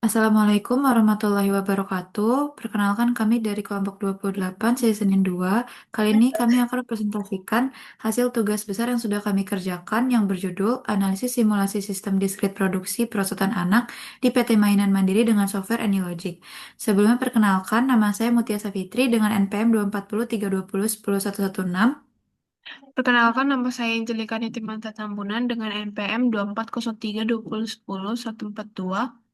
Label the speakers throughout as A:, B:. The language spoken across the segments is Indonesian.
A: Assalamualaikum warahmatullahi wabarakatuh. Perkenalkan kami dari kelompok 28, sesi Senin 2. Kali ini kami akan presentasikan hasil tugas besar yang sudah kami kerjakan yang berjudul Analisis Simulasi Sistem Diskrit Produksi Perosotan Anak di PT Mainan Mandiri dengan Software AnyLogic. Sebelumnya perkenalkan, nama saya Mutia Safitri dengan NPM 240 320 10116.
B: Perkenalkan, nama saya Angelika Nitimanta Tambunan dengan NPM 240320101142.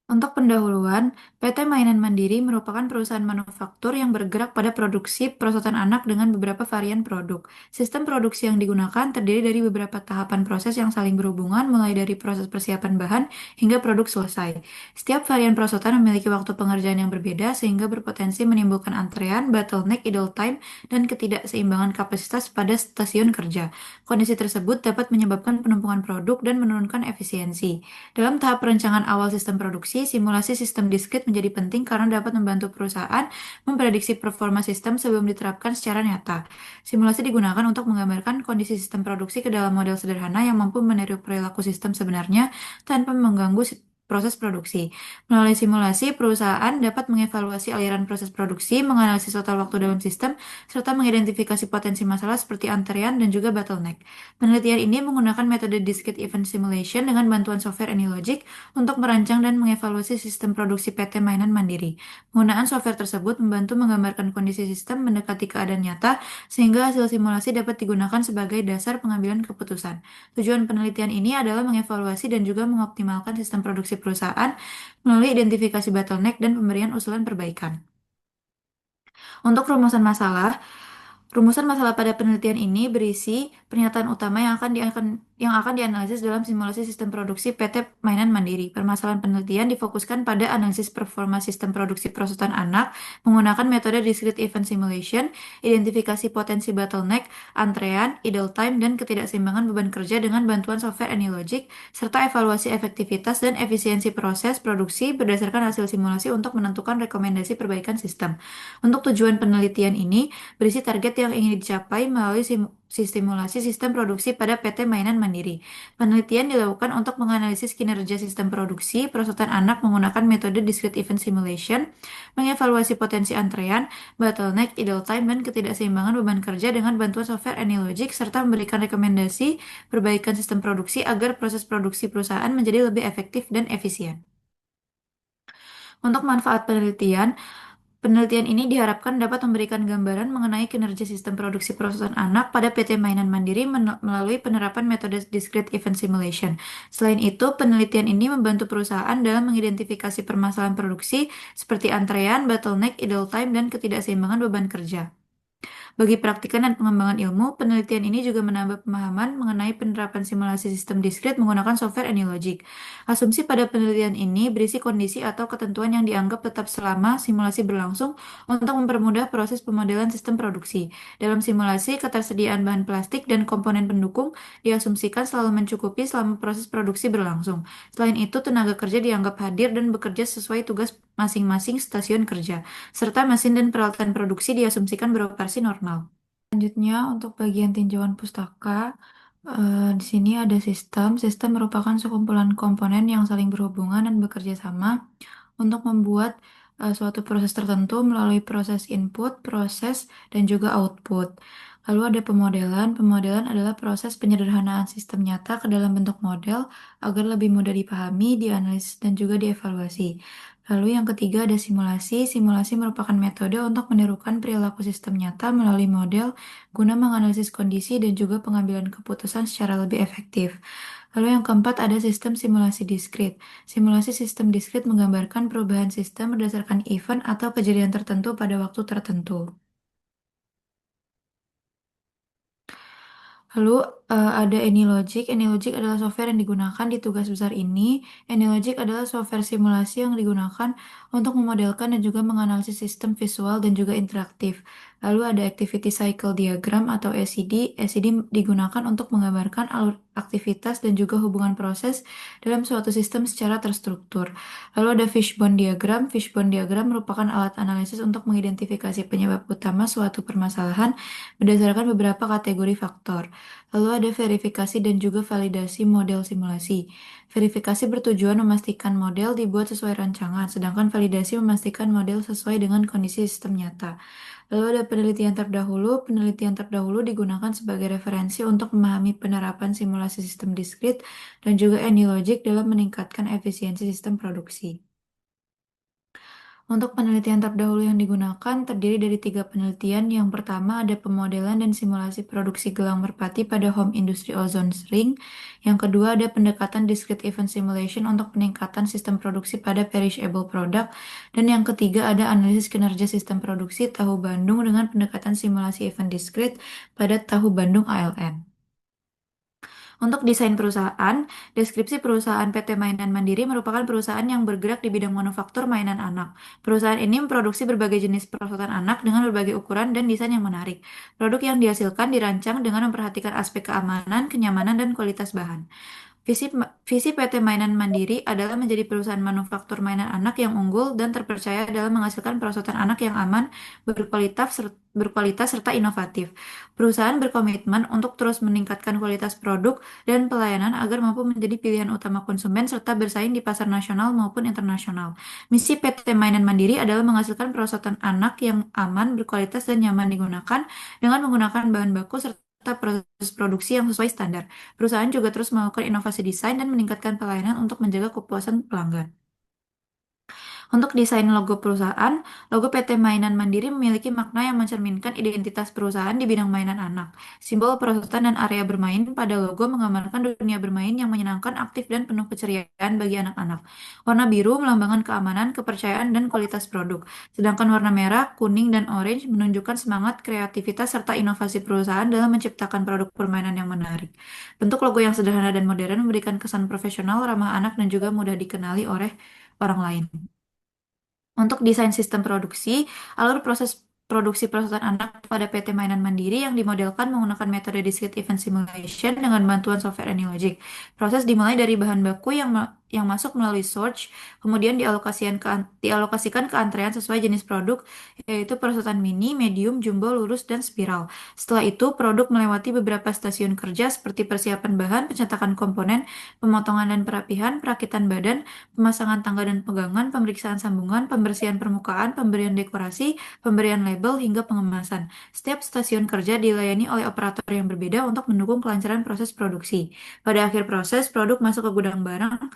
A: Untuk pendahuluan, PT Mainan Mandiri merupakan perusahaan manufaktur yang bergerak pada produksi perosotan anak dengan beberapa varian produk. Sistem produksi yang digunakan terdiri dari beberapa tahapan proses yang saling berhubungan, mulai dari proses persiapan bahan hingga produk selesai. Setiap varian perosotan memiliki waktu pengerjaan yang berbeda, sehingga berpotensi menimbulkan antrean, bottleneck, idle time, dan ketidakseimbangan kapasitas pada stasiun kerja. Kondisi tersebut dapat menyebabkan penumpukan produk dan menurunkan efisiensi. Dalam tahap perencanaan awal sistem produksi, simulasi sistem diskrit menjadi penting karena dapat membantu perusahaan memprediksi performa sistem sebelum diterapkan secara nyata. Simulasi digunakan untuk menggambarkan kondisi sistem produksi ke dalam model sederhana yang mampu meniru perilaku sistem sebenarnya tanpa mengganggu proses produksi. Melalui simulasi, perusahaan dapat mengevaluasi aliran proses produksi, menganalisis total waktu dalam sistem, serta mengidentifikasi potensi masalah seperti antrean dan juga bottleneck. Penelitian ini menggunakan metode Discrete Event Simulation dengan bantuan software AnyLogic untuk merancang dan mengevaluasi sistem produksi PT Mainan Mandiri. Penggunaan software tersebut membantu menggambarkan kondisi sistem mendekati keadaan nyata, sehingga hasil simulasi dapat digunakan sebagai dasar pengambilan keputusan. Tujuan penelitian ini adalah mengevaluasi dan juga mengoptimalkan sistem produksi perusahaan melalui identifikasi bottleneck dan pemberian usulan perbaikan. Untuk rumusan masalah pada penelitian ini berisi pernyataan utama yang akan dianalisis dalam simulasi sistem produksi PT Mainan Mandiri. Permasalahan penelitian difokuskan pada analisis performa sistem produksi perosotan anak menggunakan metode Discrete Event Simulation, identifikasi potensi bottleneck, antrean, idle time, dan ketidakseimbangan beban kerja dengan bantuan software AnyLogic, serta evaluasi efektivitas dan efisiensi proses produksi berdasarkan hasil simulasi untuk menentukan rekomendasi perbaikan sistem. Untuk tujuan penelitian ini, berisi target yang ingin dicapai melalui simulasi sistem produksi pada PT Mainan Mandiri. Penelitian dilakukan untuk menganalisis kinerja sistem produksi perosotan anak menggunakan metode Discrete Event Simulation, mengevaluasi potensi antrean, bottleneck, idle time, dan ketidakseimbangan beban kerja dengan bantuan software AnyLogic, serta memberikan rekomendasi perbaikan sistem produksi agar proses produksi perusahaan menjadi lebih efektif dan efisien. Untuk manfaat penelitian, penelitian ini diharapkan dapat memberikan gambaran mengenai kinerja sistem produksi perosotan anak pada PT Mainan Mandiri melalui penerapan metode Discrete Event Simulation. Selain itu, penelitian ini membantu perusahaan dalam mengidentifikasi permasalahan produksi seperti antrean, bottleneck, idle time, dan ketidakseimbangan beban kerja. Bagi praktikan dan pengembangan ilmu, penelitian ini juga menambah pemahaman mengenai penerapan simulasi sistem diskrit menggunakan software AnyLogic. Asumsi pada penelitian ini berisi kondisi atau ketentuan yang dianggap tetap selama simulasi berlangsung untuk mempermudah proses pemodelan sistem produksi. Dalam simulasi, ketersediaan bahan plastik dan komponen pendukung diasumsikan selalu mencukupi selama proses produksi berlangsung. Selain itu, tenaga kerja dianggap hadir dan bekerja sesuai tugas masing-masing stasiun kerja, serta mesin dan peralatan produksi diasumsikan beroperasi normal. Selanjutnya, untuk bagian tinjauan pustaka, di sini ada sistem. Sistem merupakan sekumpulan komponen yang saling berhubungan dan bekerja sama untuk membuat suatu proses tertentu melalui proses input, proses, dan juga output. Lalu ada pemodelan. Pemodelan adalah proses penyederhanaan sistem nyata ke dalam bentuk model agar lebih mudah dipahami, dianalisis, dan juga dievaluasi. Lalu yang ketiga ada simulasi. Simulasi merupakan metode untuk menirukan perilaku sistem nyata melalui model guna menganalisis kondisi dan juga pengambilan keputusan secara lebih efektif. Lalu yang keempat ada sistem simulasi diskrit. Simulasi sistem diskrit menggambarkan perubahan sistem berdasarkan event atau kejadian tertentu pada waktu tertentu. Lalu ada AnyLogic. AnyLogic adalah software yang digunakan di tugas besar ini. AnyLogic adalah software simulasi yang digunakan untuk memodelkan dan juga menganalisis sistem visual dan juga interaktif. Lalu ada Activity Cycle Diagram atau ACD. ACD digunakan untuk menggambarkan alur aktivitas dan juga hubungan proses dalam suatu sistem secara terstruktur. Lalu ada Fishbone Diagram. Fishbone Diagram merupakan alat analisis untuk mengidentifikasi penyebab utama suatu permasalahan berdasarkan beberapa kategori faktor. Lalu ada verifikasi dan juga validasi model simulasi. Verifikasi bertujuan memastikan model dibuat sesuai rancangan, sedangkan validasi memastikan model sesuai dengan kondisi sistem nyata. Lalu ada penelitian terdahulu. Penelitian terdahulu digunakan sebagai referensi untuk memahami penerapan simulasi sistem diskrit dan juga AnyLogic dalam meningkatkan efisiensi sistem produksi. Untuk penelitian terdahulu yang digunakan terdiri dari tiga penelitian. Yang pertama ada pemodelan dan simulasi produksi gelang merpati pada home industry ozone ring. Yang kedua ada pendekatan discrete event simulation untuk peningkatan sistem produksi pada perishable product. Dan yang ketiga ada analisis kinerja sistem produksi tahu Bandung dengan pendekatan simulasi event discrete pada tahu Bandung ALN. Untuk desain perusahaan, deskripsi perusahaan PT Mainan Mandiri merupakan perusahaan yang bergerak di bidang manufaktur mainan anak. Perusahaan ini memproduksi berbagai jenis perosotan anak dengan berbagai ukuran dan desain yang menarik. Produk yang dihasilkan dirancang dengan memperhatikan aspek keamanan, kenyamanan, dan kualitas bahan. Visi PT Mainan Mandiri adalah menjadi perusahaan manufaktur mainan anak yang unggul dan terpercaya dalam menghasilkan perosotan anak yang aman, berkualitas serta inovatif. Perusahaan berkomitmen untuk terus meningkatkan kualitas produk dan pelayanan agar mampu menjadi pilihan utama konsumen serta bersaing di pasar nasional maupun internasional. Misi PT Mainan Mandiri adalah menghasilkan perosotan anak yang aman, berkualitas, dan nyaman digunakan dengan menggunakan bahan baku serta proses produksi yang sesuai standar. Perusahaan juga terus melakukan inovasi desain dan meningkatkan pelayanan untuk menjaga kepuasan pelanggan. Untuk desain logo perusahaan, logo PT Mainan Mandiri memiliki makna yang mencerminkan identitas perusahaan di bidang mainan anak. Simbol perosotan dan area bermain pada logo menggambarkan dunia bermain yang menyenangkan, aktif, dan penuh keceriaan bagi anak-anak. Warna biru melambangkan keamanan, kepercayaan, dan kualitas produk. Sedangkan warna merah, kuning, dan orange menunjukkan semangat, kreativitas, serta inovasi perusahaan dalam menciptakan produk permainan yang menarik. Bentuk logo yang sederhana dan modern memberikan kesan profesional, ramah anak, dan juga mudah dikenali oleh orang lain. Untuk desain sistem produksi, alur proses produksi perosotan anak pada PT Mainan Mandiri yang dimodelkan menggunakan metode Discrete Event Simulation dengan bantuan software AnyLogic. Proses dimulai dari bahan baku yang masuk melalui source, kemudian dialokasikan ke antrean sesuai jenis produk, yaitu perosotan mini, medium, jumbo, lurus, dan spiral. Setelah itu, produk melewati beberapa stasiun kerja seperti persiapan bahan, pencetakan komponen, pemotongan dan perapihan, perakitan badan, pemasangan tangga dan pegangan, pemeriksaan sambungan, pembersihan permukaan, pemberian dekorasi, pemberian label, hingga pengemasan. Setiap stasiun kerja dilayani oleh operator yang berbeda untuk mendukung kelancaran proses produksi. Pada akhir proses, produk masuk ke gudang barang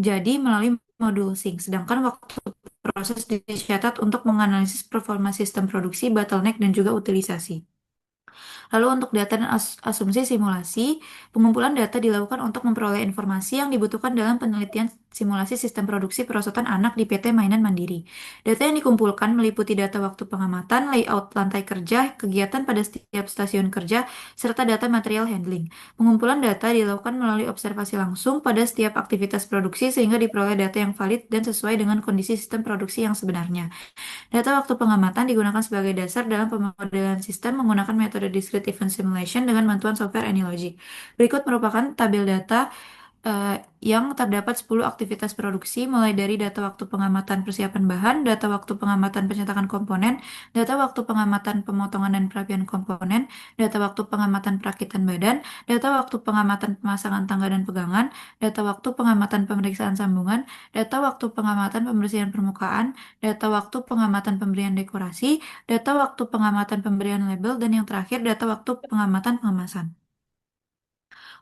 A: jadi melalui modul sync, sedangkan waktu proses dicatat untuk menganalisis performa sistem produksi, bottleneck, dan juga utilisasi. Lalu untuk data dan asumsi simulasi, pengumpulan data dilakukan untuk memperoleh informasi yang dibutuhkan dalam penelitian simulasi sistem produksi perosotan anak di PT Mainan Mandiri. Data yang dikumpulkan meliputi data waktu pengamatan, layout lantai kerja, kegiatan pada setiap stasiun kerja, serta data material handling. Pengumpulan data dilakukan melalui observasi langsung pada setiap aktivitas produksi sehingga diperoleh data yang valid dan sesuai dengan kondisi sistem produksi yang sebenarnya. Data waktu pengamatan digunakan sebagai dasar dalam pemodelan sistem menggunakan metode Discrete Event Simulation dengan bantuan software AnyLogic. Berikut merupakan tabel data yang terdapat 10 aktivitas produksi mulai dari data waktu pengamatan persiapan bahan, data waktu pengamatan pencetakan komponen, data waktu pengamatan pemotongan dan perapian komponen, data waktu pengamatan perakitan badan, data waktu pengamatan pemasangan tangga dan pegangan, data waktu pengamatan pemeriksaan sambungan, data waktu pengamatan pembersihan permukaan, data waktu pengamatan pemberian dekorasi, data waktu pengamatan pemberian label, dan yang terakhir data waktu pengamatan pengemasan.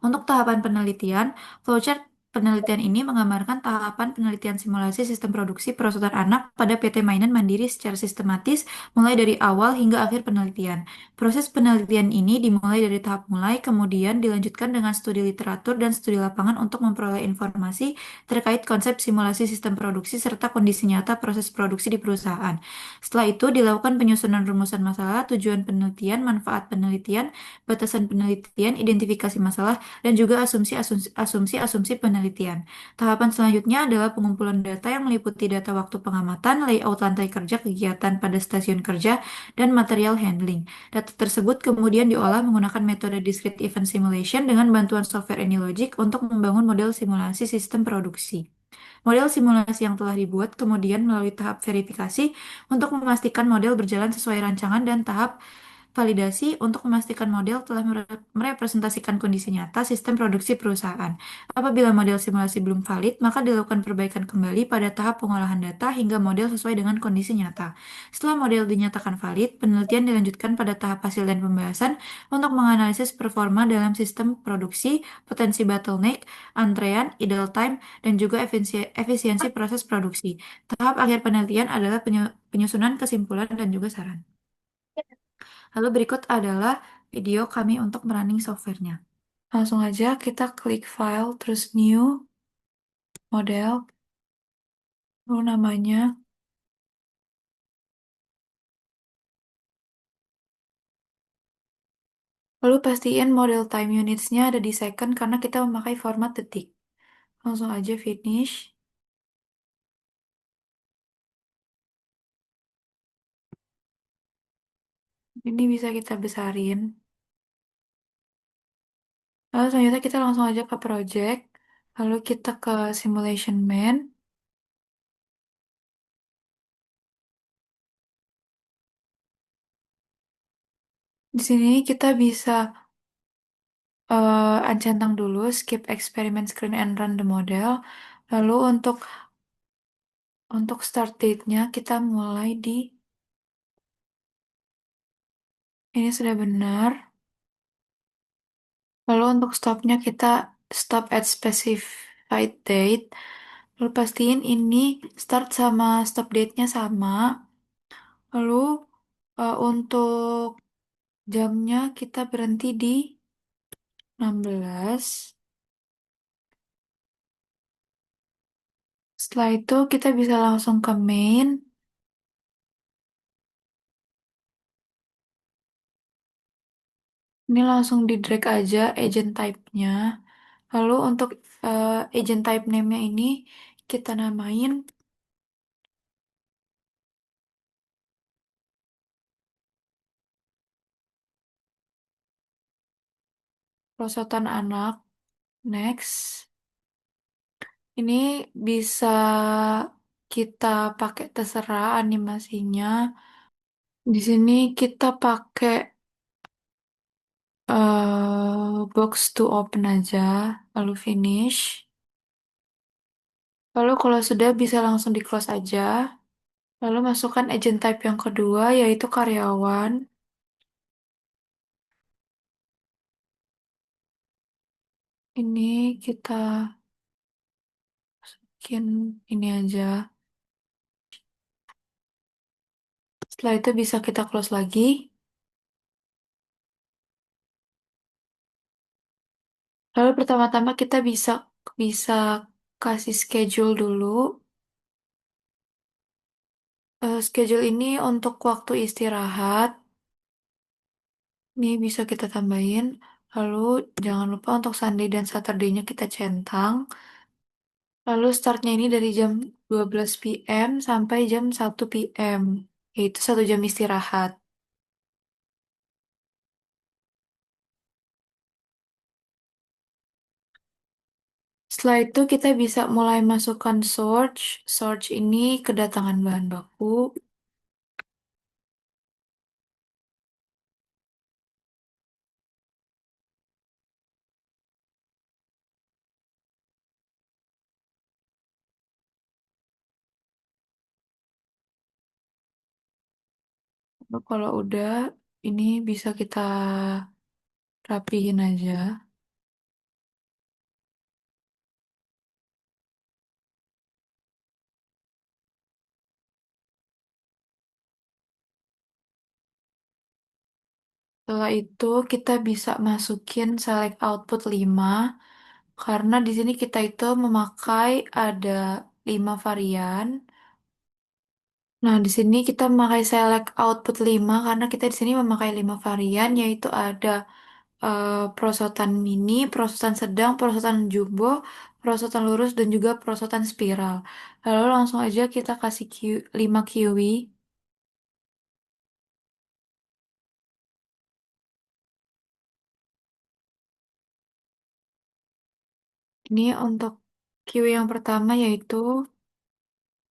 A: Untuk tahapan penelitian, flowchart penelitian ini menggambarkan tahapan penelitian simulasi sistem produksi perosotan anak pada PT Mainan Mandiri secara sistematis, mulai dari awal hingga akhir penelitian. Proses penelitian ini dimulai dari tahap mulai, kemudian dilanjutkan dengan studi literatur dan studi lapangan untuk memperoleh informasi terkait konsep simulasi sistem produksi serta kondisi nyata proses produksi di perusahaan. Setelah itu, dilakukan penyusunan rumusan masalah, tujuan penelitian, manfaat penelitian, batasan penelitian, identifikasi masalah, dan juga asumsi-asumsi penelitian. Tahapan selanjutnya adalah pengumpulan data yang meliputi data waktu pengamatan, layout lantai kerja, kegiatan pada stasiun kerja, dan material handling. Data tersebut kemudian diolah menggunakan metode Discrete Event Simulation dengan bantuan software AnyLogic untuk membangun model simulasi sistem produksi. Model simulasi yang telah dibuat kemudian melalui tahap verifikasi untuk memastikan model berjalan sesuai rancangan dan tahap Validasi untuk memastikan model telah merepresentasikan kondisi nyata sistem produksi perusahaan. Apabila model simulasi belum valid, maka dilakukan perbaikan kembali pada tahap pengolahan data hingga model sesuai dengan kondisi nyata. Setelah model dinyatakan valid, penelitian dilanjutkan pada tahap hasil dan pembahasan untuk menganalisis performa dalam sistem produksi, potensi bottleneck, antrean, idle time, dan juga efisiensi proses produksi. Tahap akhir penelitian adalah penyusunan kesimpulan dan juga saran. Lalu berikut adalah video kami untuk merunning softwarenya. Langsung aja kita klik file, terus new, model, lalu namanya. Lalu pastiin model time units-nya ada di second karena kita memakai format detik. Langsung aja finish. Ini bisa kita besarin. Lalu selanjutnya kita langsung aja ke project. Lalu kita ke simulation main. Di sini kita bisa centang dulu, skip experiment screen and run the model. Lalu untuk start date-nya kita mulai di ini sudah benar. Lalu untuk stopnya kita stop at specified date. Lalu pastiin ini start sama stop date-nya sama. Lalu untuk jamnya kita berhenti di 16. Setelah itu kita bisa langsung ke main. Ini langsung di drag aja agent type-nya. Lalu untuk agent type name-nya ini kita namain perosotan anak. Next. Ini bisa kita pakai terserah animasinya. Di sini kita pakai box to open aja, lalu finish. Lalu kalau sudah bisa langsung di close aja. Lalu masukkan agent type yang kedua yaitu karyawan. Ini kita masukin ini aja. Setelah itu bisa kita close lagi. Lalu pertama-tama kita bisa bisa kasih schedule dulu. Schedule ini untuk waktu istirahat. Ini bisa kita tambahin. Lalu jangan lupa untuk Sunday dan Saturday-nya kita centang. Lalu startnya ini dari jam 12 PM sampai jam 1 PM. Yaitu 1 jam istirahat. Setelah itu kita bisa mulai masukkan search. Search ini kedatangan bahan baku. Lalu kalau udah, ini bisa kita rapihin aja. Setelah itu kita bisa masukin select output 5 karena di sini kita itu memakai ada 5 varian. Nah, di sini kita memakai select output 5 karena kita di sini memakai 5 varian yaitu ada perosotan mini, perosotan sedang, perosotan jumbo, perosotan lurus dan juga perosotan spiral. Lalu langsung aja kita kasih 5 QW. Ini untuk QW yang pertama yaitu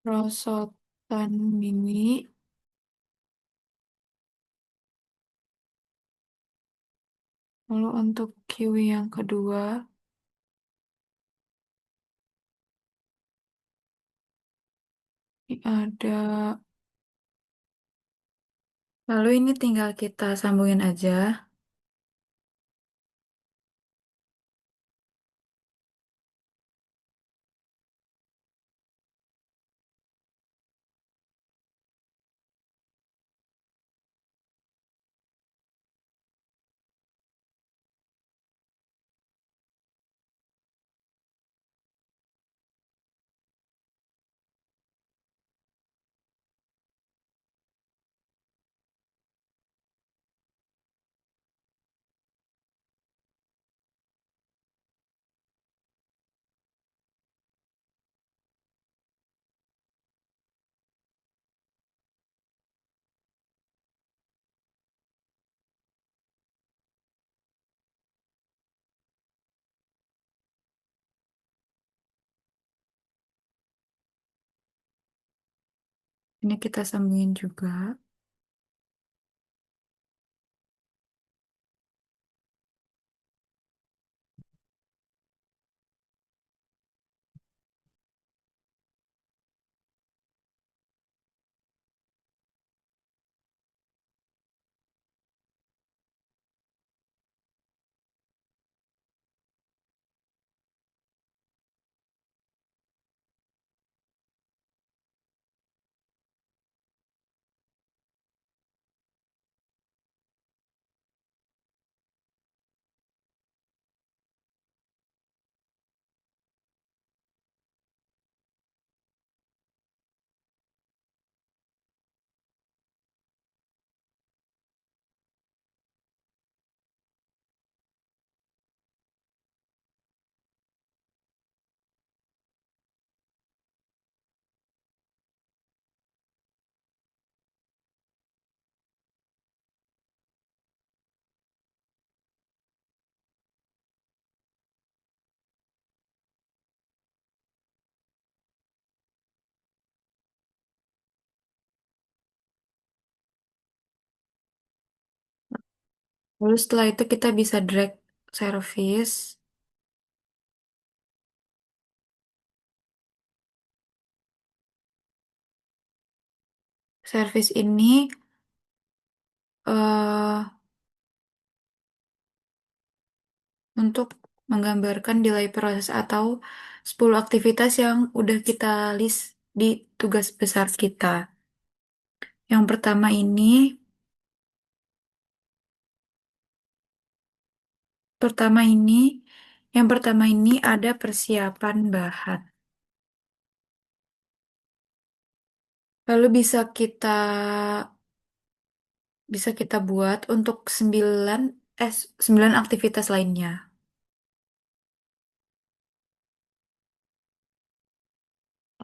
A: perosotan mini. Lalu untuk kiwi yang kedua, ini ada. Lalu ini tinggal kita sambungin aja. Ini kita sambungin juga. Lalu setelah itu kita bisa drag service. Service ini eh untuk menggambarkan delay proses atau 10 aktivitas yang udah kita list di tugas besar kita. Yang pertama ini, pertama ini, yang pertama ini ada persiapan bahan. Lalu bisa kita buat untuk 9 aktivitas lainnya.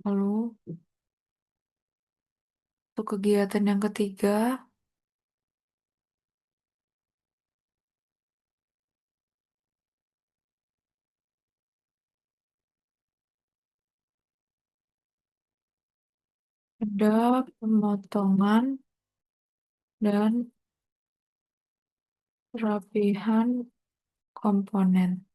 A: Lalu untuk kegiatan yang ketiga ada pemotongan dan perapihan komponen.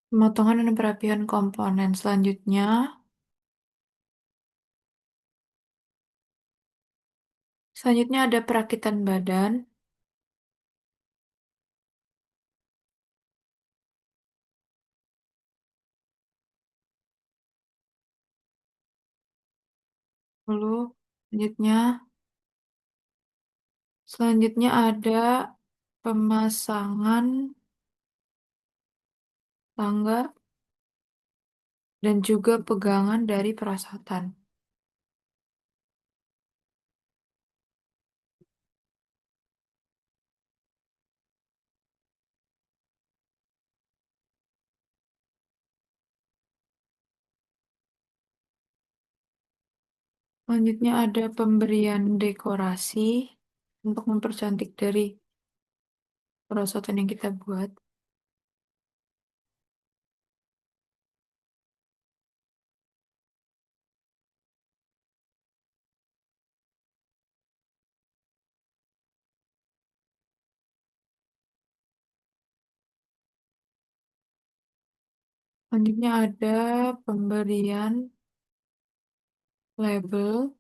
A: Pemotongan dan perapihan komponen. Selanjutnya ada perakitan badan. Lalu selanjutnya, selanjutnya ada pemasangan tangga dan juga pegangan dari perosotan. Selanjutnya ada pemberian dekorasi untuk mempercantik dari perosotan yang kita buat. Selanjutnya ada pemberian label.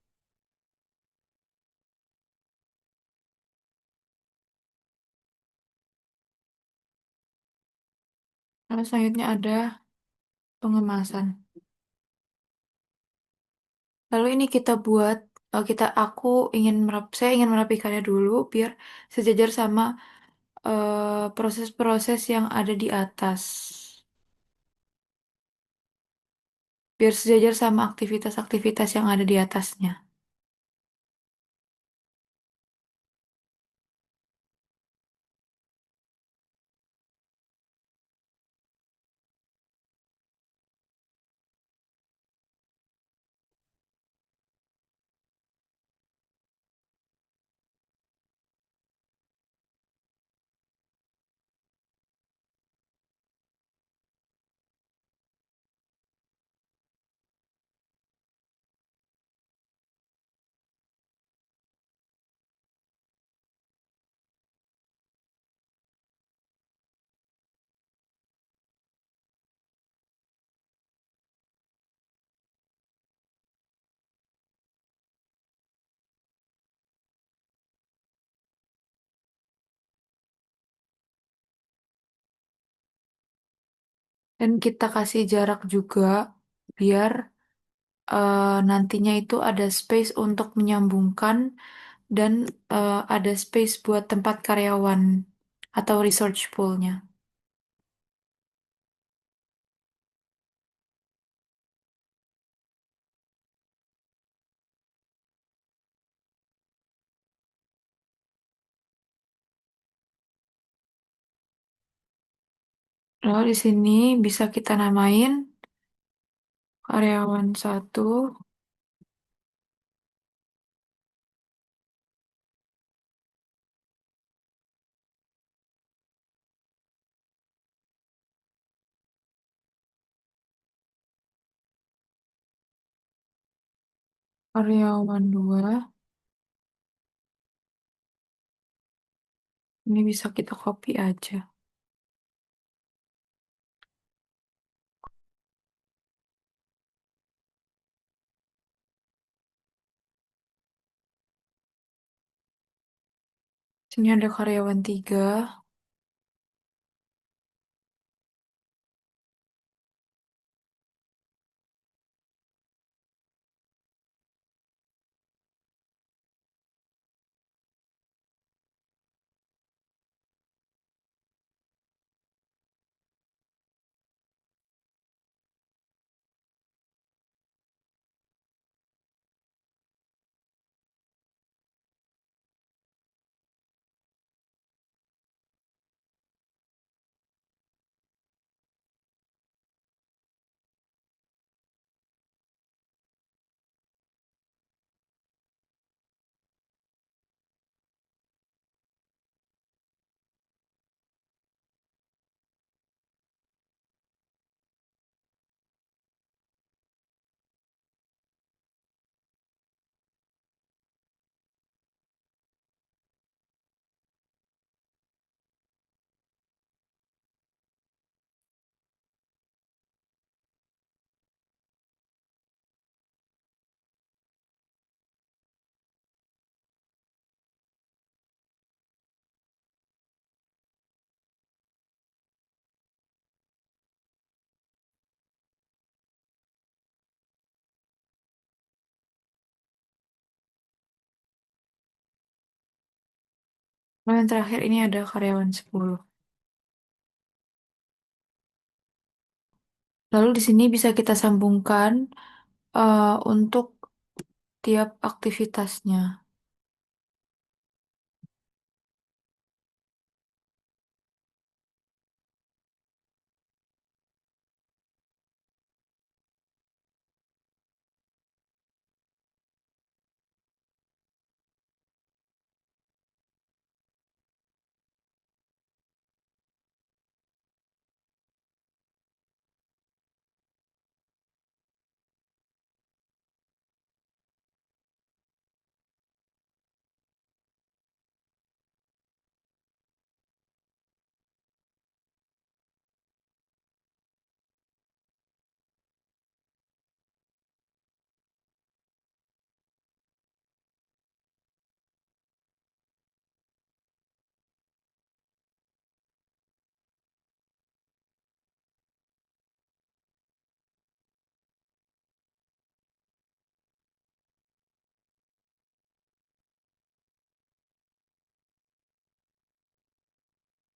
A: Lalu selanjutnya ada pengemasan. Lalu ini kita buat, aku saya ingin merapikannya dulu biar sejajar sama proses-proses yang ada di atas. Biar sejajar sama aktivitas-aktivitas yang ada di atasnya. Dan kita kasih jarak juga biar nantinya itu ada space untuk menyambungkan dan ada space buat tempat karyawan atau research pool-nya. Lalu di sini bisa kita namain karyawan satu, karyawan dua. Ini bisa kita copy aja. Sini ada karyawan tiga, lalu yang terakhir ini ada karyawan 10. Lalu di sini bisa kita sambungkan untuk tiap aktivitasnya.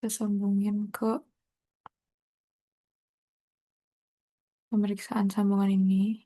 A: Kita sambungin ke pemeriksaan sambungan ini.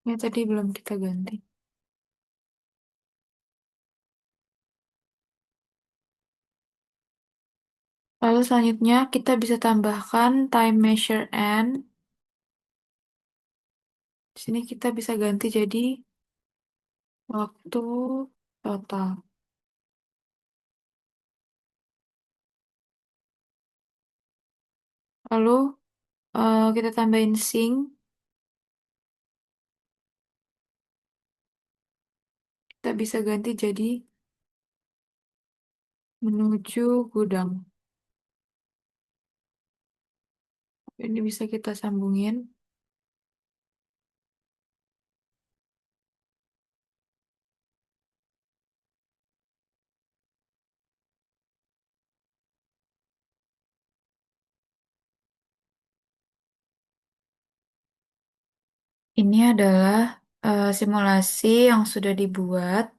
A: Ini tadi belum kita ganti. Lalu selanjutnya kita bisa tambahkan time measure and. Di sini kita bisa ganti jadi waktu total. Lalu kita tambahin sing. Kita bisa ganti jadi menuju gudang. Ini bisa kita sambungin. Ini adalah simulasi yang sudah dibuat.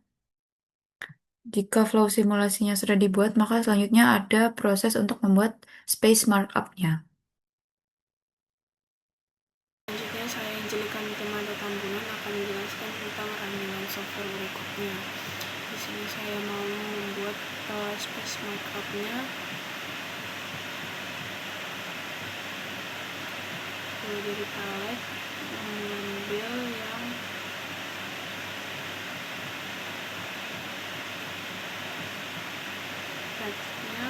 A: Jika flow simulasinya sudah dibuat, maka selanjutnya ada proses untuk membuat space markup-nya.
B: Selanjutnya saya Angelika Nitimanda Tambunan akan menjelaskan tentang runningan software berikutnya. Di sini saya mau membuat space markup-nya. Dari palette mengambil yang teksnya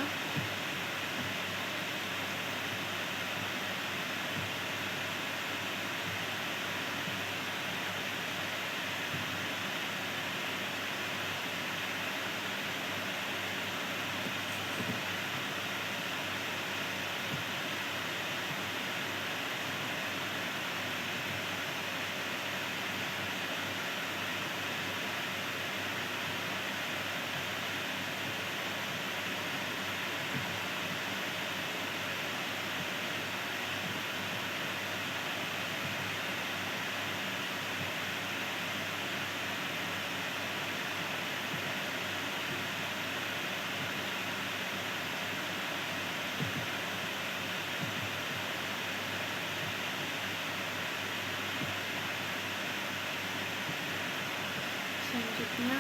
B: selanjutnya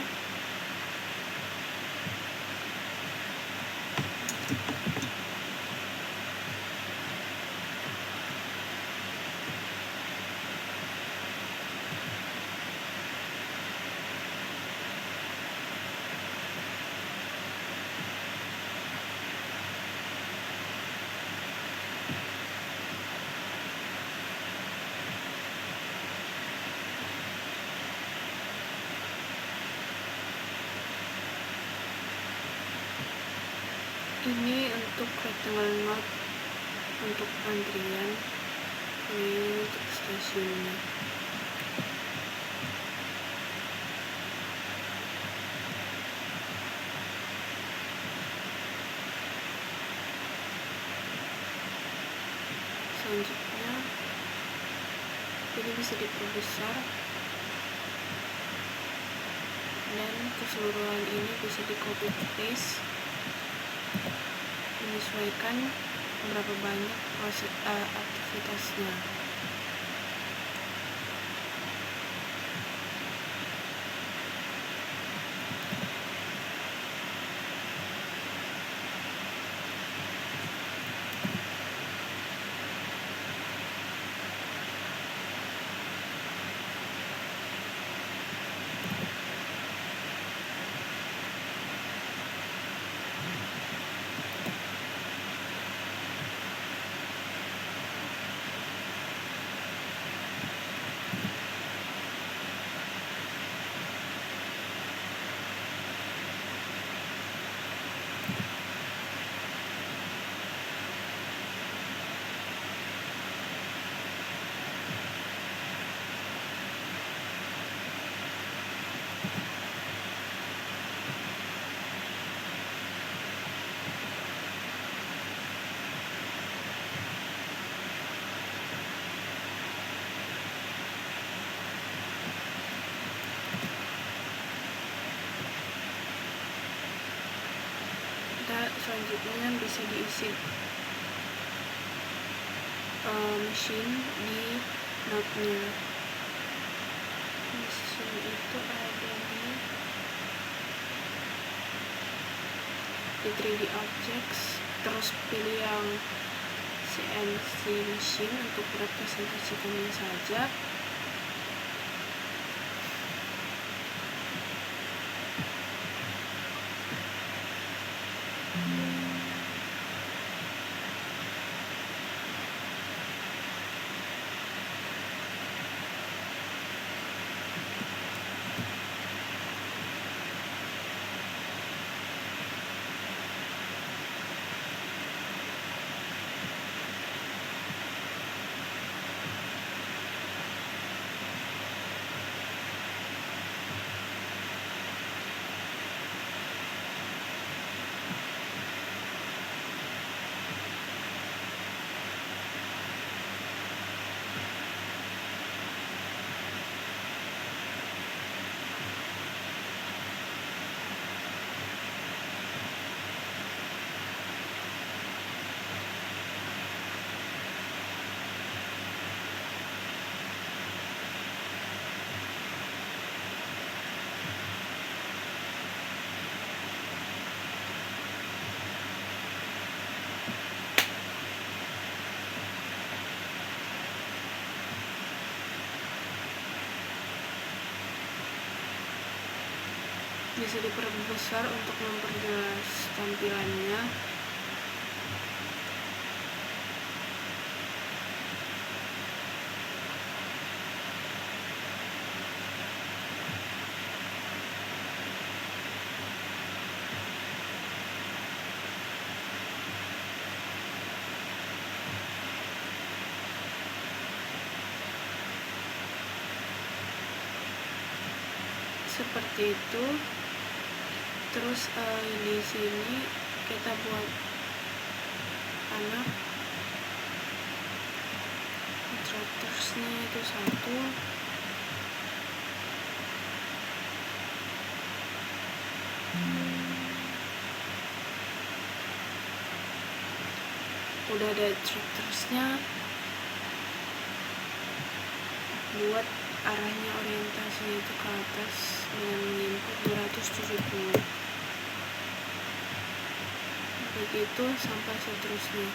B: ini untuk rectangle node untuk antrian, ini untuk stasiunnya. Selanjutnya ini bisa diperbesar dan keseluruhan ini bisa di copy paste, menyesuaikan berapa banyak proses aktivitasnya. selanjutnya bisa diisi mesin di node-nya. Mesin itu ada di 3D Objects, terus pilih yang CNC machine untuk representasikannya saja. Bisa diperbesar untuk memperjelas tampilannya. Seperti itu. Terus di sini kita buat anak traktorsnya itu 1, udah ada traktorsnya, buat arahnya orientasinya itu ke atas dengan menginput 270, begitu sampai seterusnya.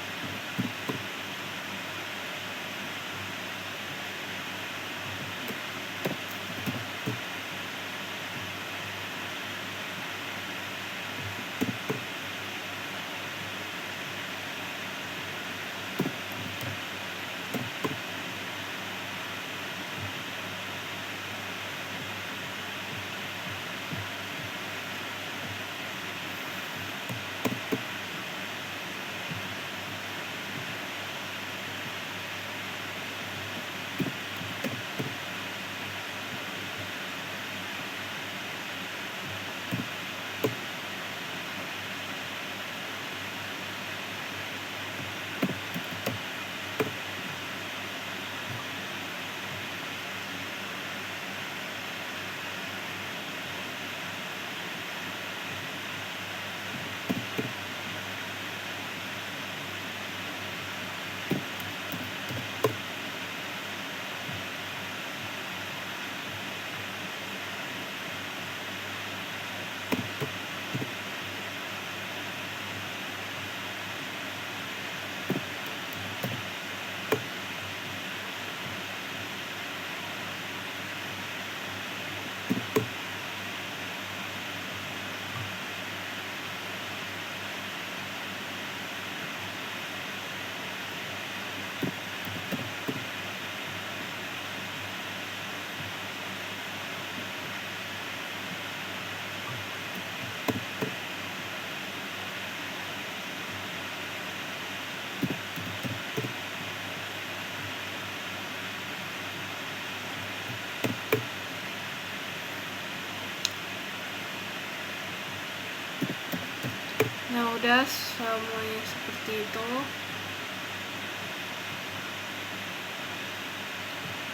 B: Nah, udah semuanya seperti itu.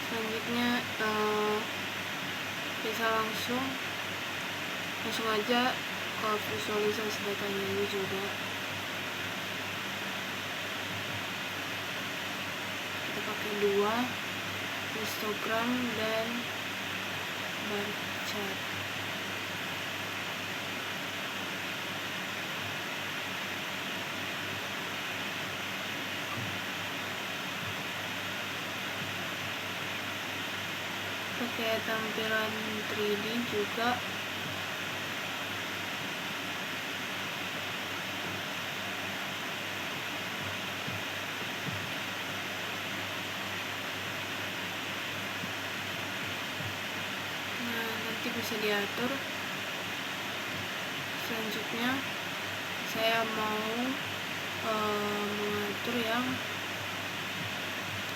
B: Selanjutnya bisa langsung aja visualisasi datanya ini juga. Kita pakai 2, histogram dan bar chart. Pakai tampilan 3D juga. Nah, nanti bisa diatur. Selanjutnya saya mau mengatur yang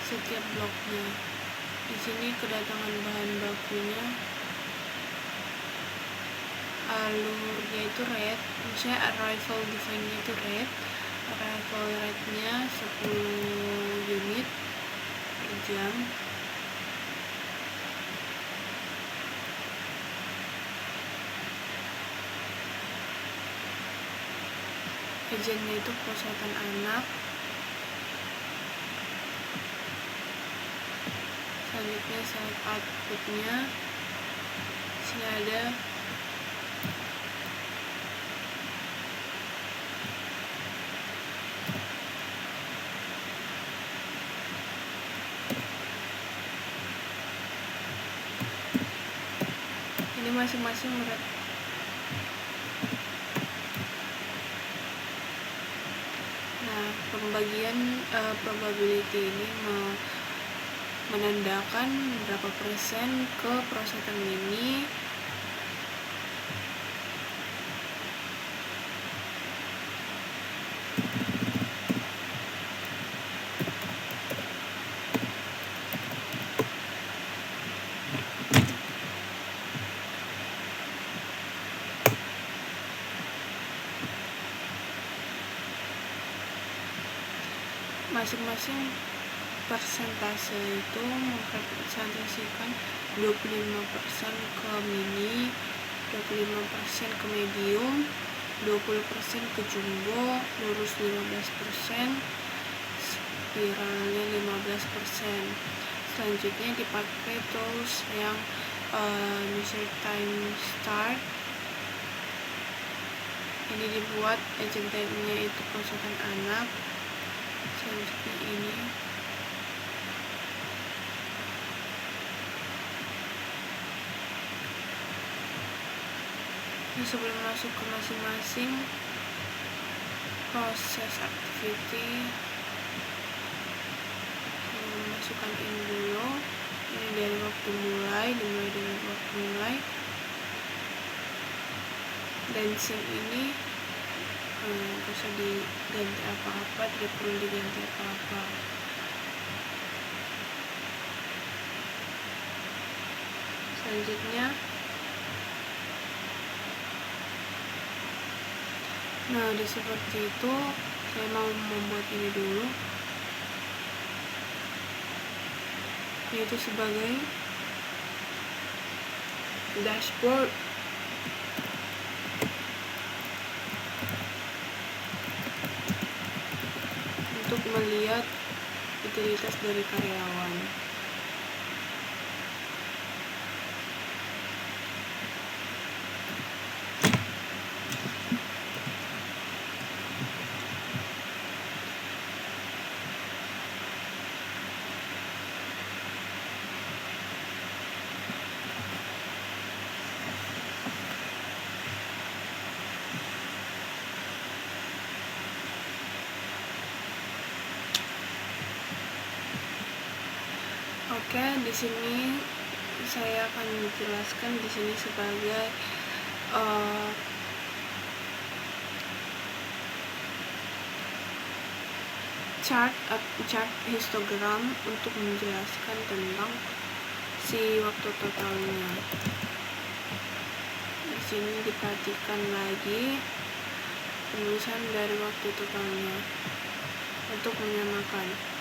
B: setiap bloknya. Di sini kedatangan bahan bakunya, alurnya itu red, misalnya arrival define-nya itu red, arrival rate-nya 10 unit per jam. Agentnya itu perawatan anak. Selanjutnya select outputnya. Sini ada ini masing-masing berat. Nah, pembagian probability ini menandakan berapa persen ke perosotan mini, masing-masing persentase itu mempresentasikan 25% ke mini, 25% ke medium, 20% ke jumbo, lurus 15%, spiralnya 15%. Selanjutnya dipakai tools yang measure time start. Ini dibuat agent type-nya itu perawatan anak. Selanjutnya ini sebelum masuk ke masing-masing proses activity, masukkan ini dulu. Ini dari waktu mulai, dimulai dengan waktu mulai. Dan scene ini gak usah diganti apa-apa, tidak perlu diganti apa-apa. Selanjutnya, nah udah seperti itu. Saya mau membuat ini dulu, yaitu sebagai dashboard untuk melihat utilitas dari karyawan. Oke, di sini saya akan menjelaskan di sini sebagai chart histogram untuk menjelaskan tentang si waktu totalnya. Di sini diperhatikan lagi penulisan dari waktu totalnya untuk menyamakan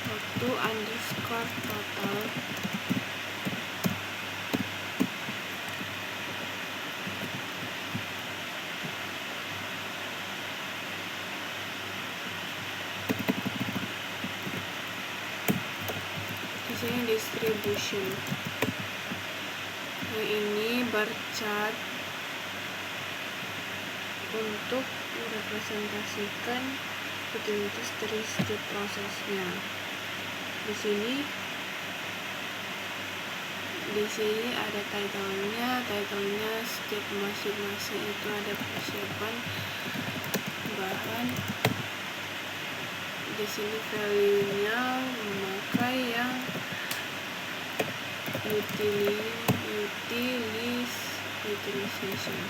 B: waktu underscore total distribution. Yang ini bar chart untuk merepresentasikan rutinitas dari setiap prosesnya. Di sini ada title-nya setiap masing-masing itu ada persiapan bahan. Di sini value-nya memakai yang utilization.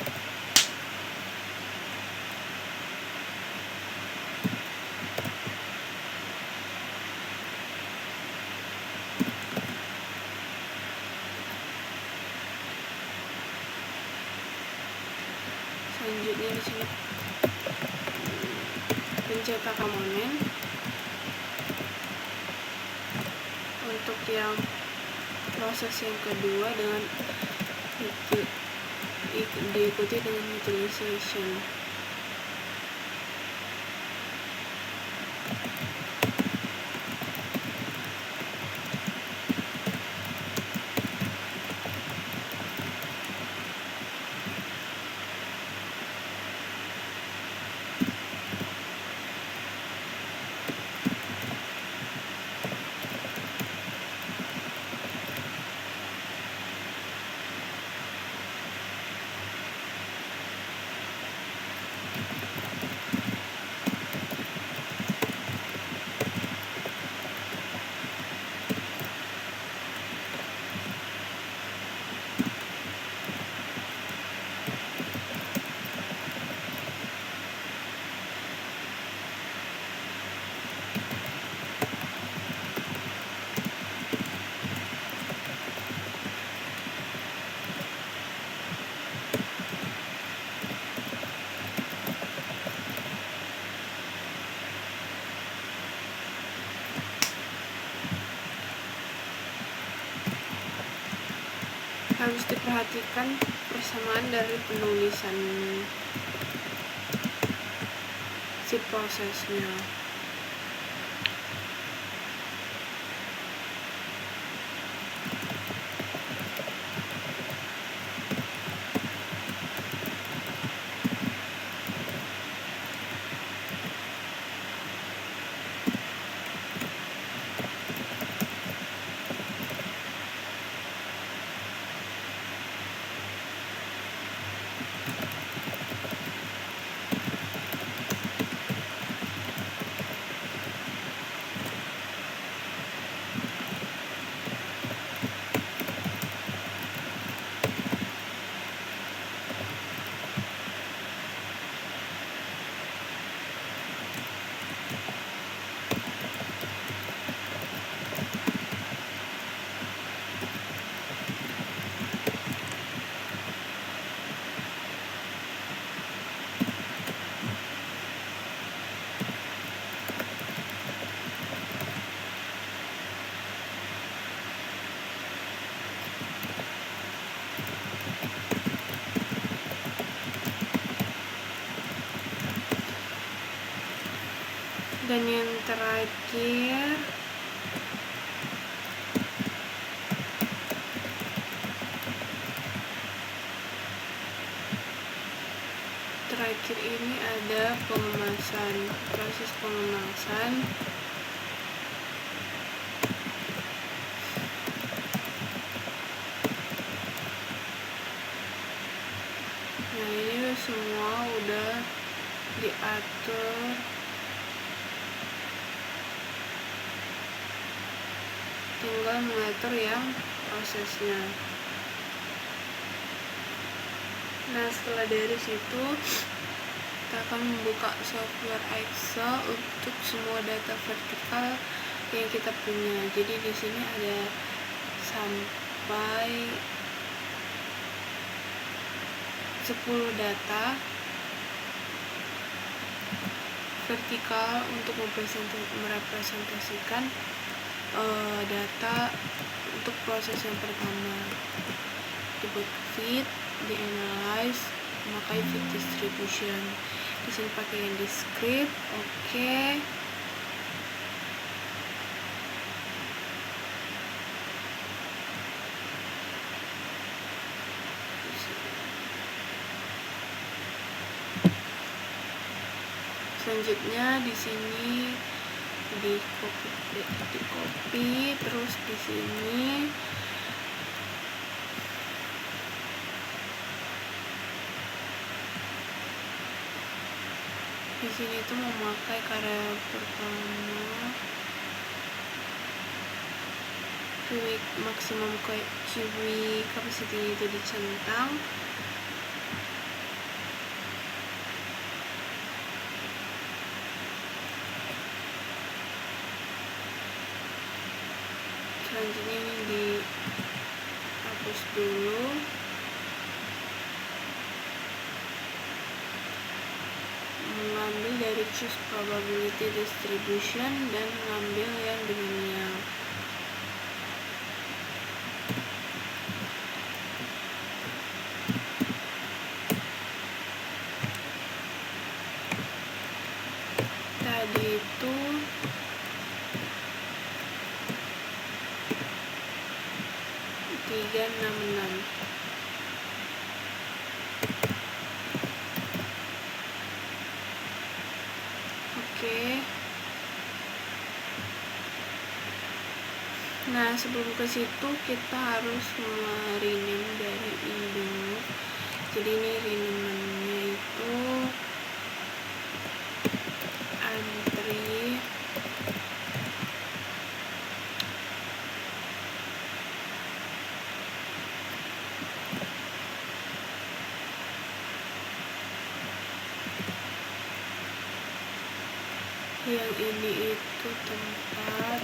B: Selanjutnya di sini pencetak komponen. Untuk yang proses yang kedua dengan diikuti dengan utilization. Harus diperhatikan persamaan dari penulisan si prosesnya. Dan yang terakhir ini ada pengemasan, proses pengemasan. Nah, ini semua udah diatur. Tinggal mengatur yang prosesnya. Nah, setelah dari situ kita akan membuka software Excel untuk semua data vertikal yang kita punya. Jadi di sini ada sampai 10 data vertikal untuk merepresentasikan data untuk proses yang pertama. Dibuat fit, di-analyze, memakai fit distribution. Di sini pakai yang descript, oke. Selanjutnya di sini di copy, terus di sini tuh memakai karya pertama maksimum QB capacity itu dicentang. Selanjutnya ini dihapus dulu. Mengambil dari choose probability distribution dan mengambil yang binomial. Tadi itu tiga enam enam. Oke. Nah, sebelum ke situ kita harus rename dari ini dulu. Jadi ini rename-nya itu antri yang ini itu tempat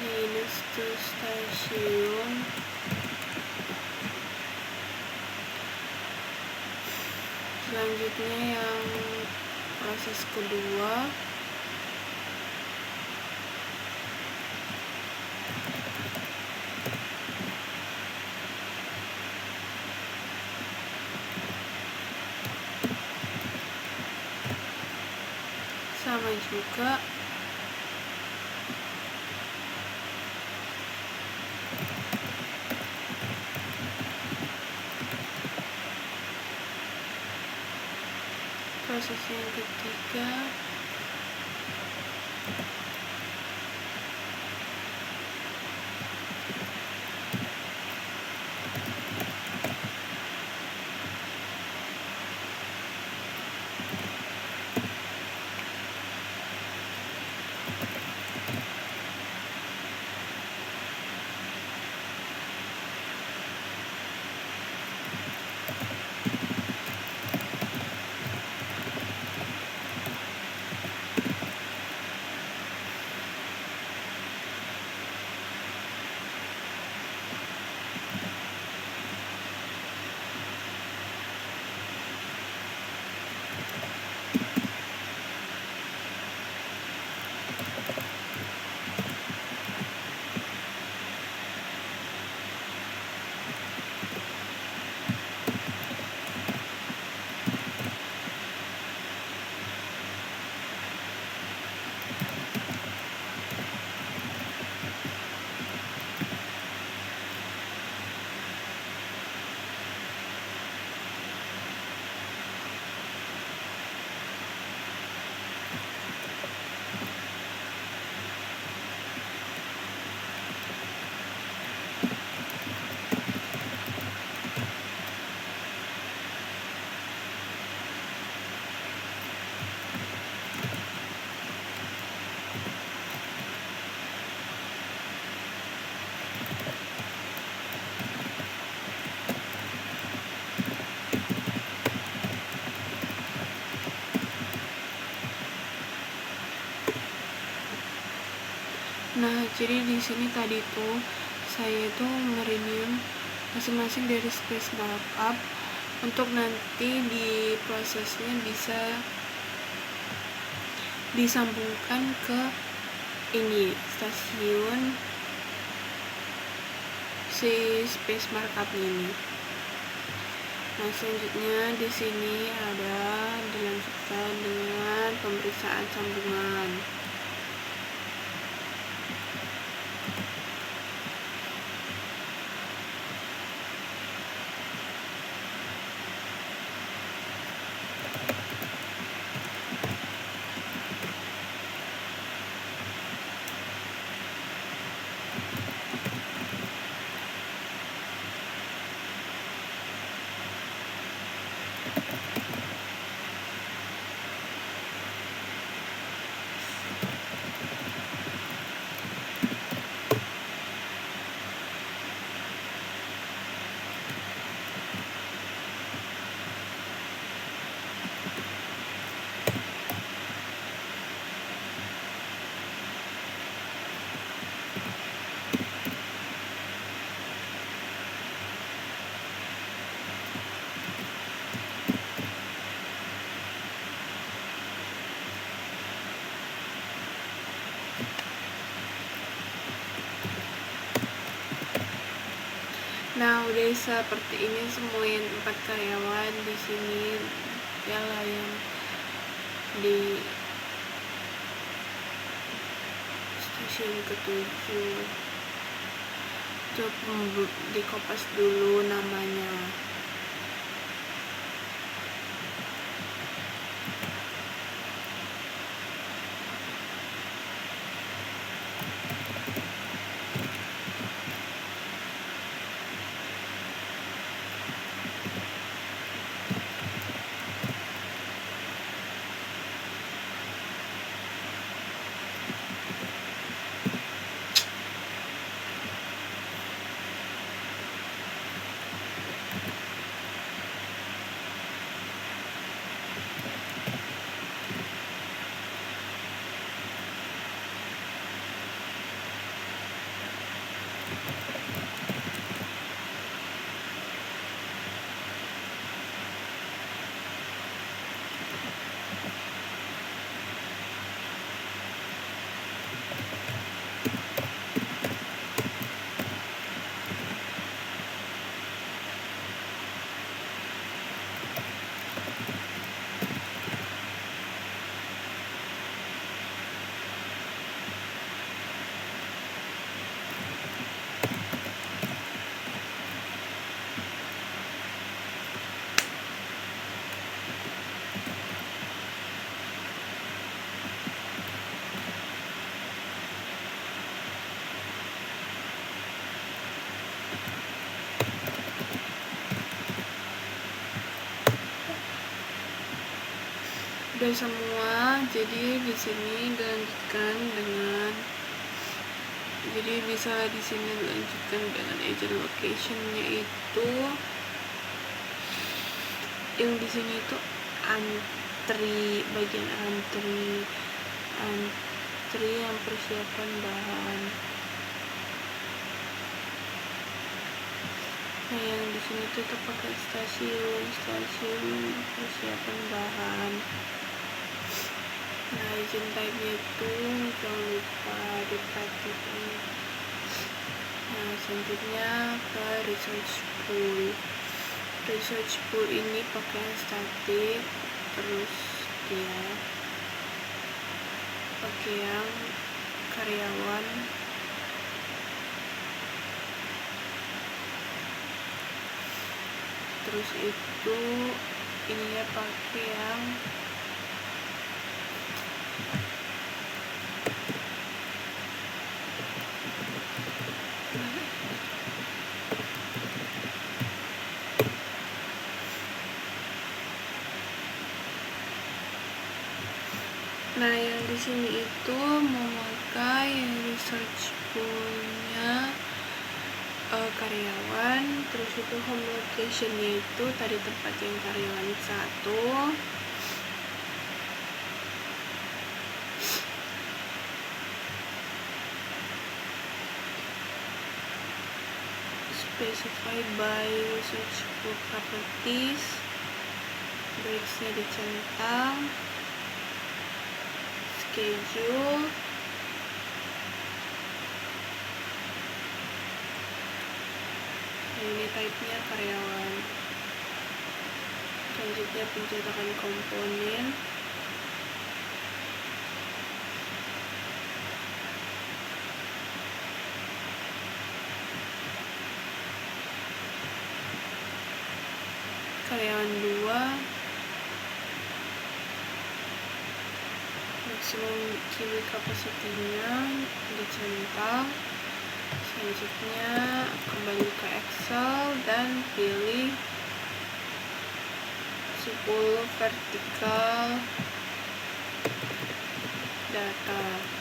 B: minus to stasiun. Selanjutnya yang proses kedua sama juga. Proses yang ketiga Nah, jadi di sini tadi tuh saya itu nge-rename masing-masing dari space markup untuk nanti di prosesnya bisa disambungkan ke ini stasiun si space markup ini. Nah, selanjutnya di sini ada dilanjutkan dengan pemeriksaan sambungan. Nah, udah seperti ini semuanya 4 karyawan di sini ialah yang di stasiun ke-7. Coba di kopas dulu namanya. Udah semua, jadi di sini dilanjutkan dengan agent location-nya itu yang di sini itu bagian antri yang persiapan bahan. Nah, yang di sini tuh kita pakai stasiun persiapan bahan. Nah, agent type-nya itu jangan lupa diperhatikan. Nah, selanjutnya ke research pool ini pakai yang static, terus dia pakai yang karyawan, terus itu ininya pakai yang nah, yang di sini itu memakai yang research poolnya karyawan, terus itu home location-nya itu tadi tempat yang karyawan 1, specified by research pool properties, breaks-nya dicentang, schedule, ini type-nya karyawan. Selanjutnya pencetakan komponen, karyawan 2, maksimum cubic capacity-nya dicentang. Selanjutnya kembali ke Excel dan pilih 10 vertikal data.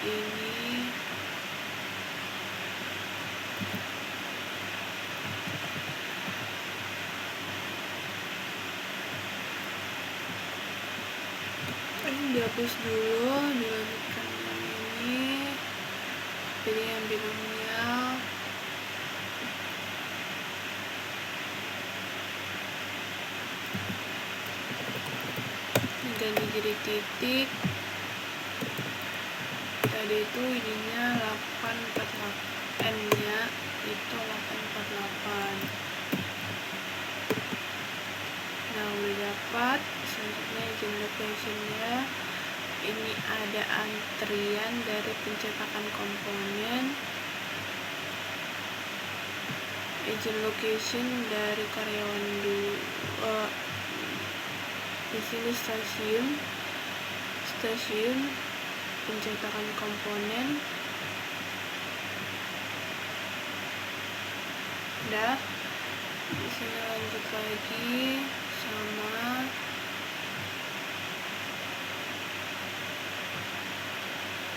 B: Ini dihapus dulu, dilanjutkan yang ini, pilih yang binomial, ganti jadi titik. Tadi itu ininya 848, n nya itu 848. Nah, udah dapat. Selanjutnya agent location ya. Ini ada antrian dari pencetakan komponen, agent location dari karyawan dulu. Di sini stasiun pencetakan komponen. Udah. Di sini lanjut lagi sama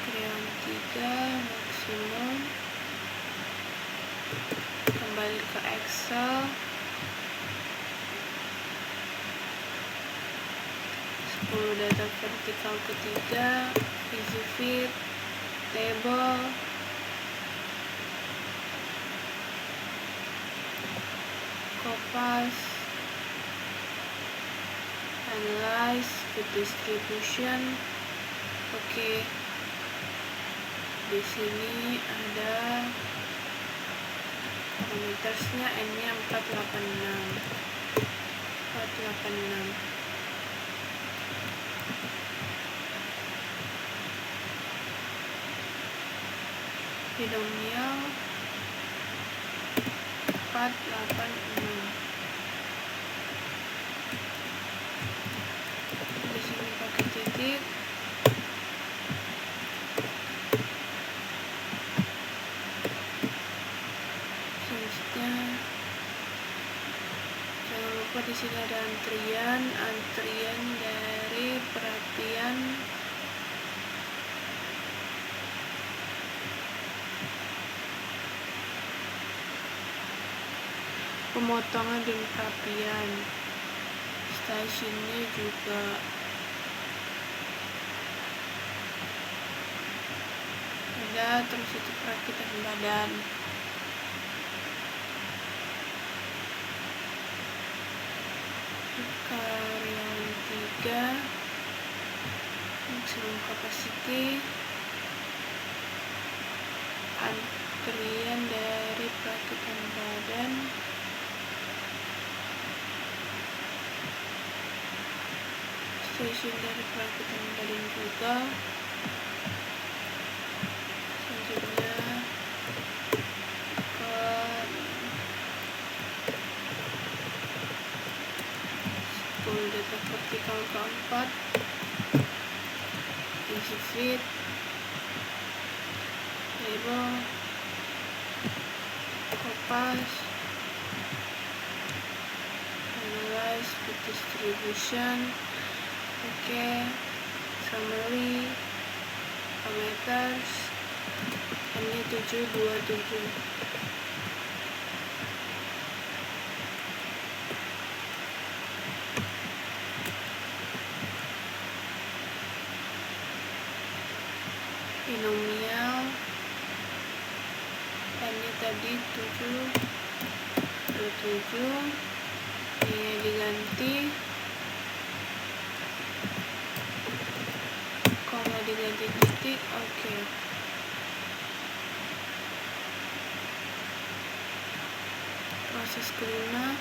B: karyawan 3 maksimum. Kembali ke Excel. 10 data vertikal ketiga, easy fit, table, kopas, analyze, fit distribution. Oke. Di sini ada parametersnya, n-nya 486. Binomial 486. Di sini pakai titik. Selanjutnya jangan lupa di sini ada antrian dari perhatian pemotongan dan perapian. Stasiunnya juga ada, terus itu perakitan badan. Karyawan 3 maximum capacity, antrian dari perakitan badan, stasiun dari perakitan badan juga. Selanjutnya ke data vertikal keempat, easy fit, label, kopas, analyze, fit distribution. Oke. Summary, parameters, n-nya 727. Binomial, n-nya tadi 727, ini diganti, koma diganti titik. Oke. Proses kelima,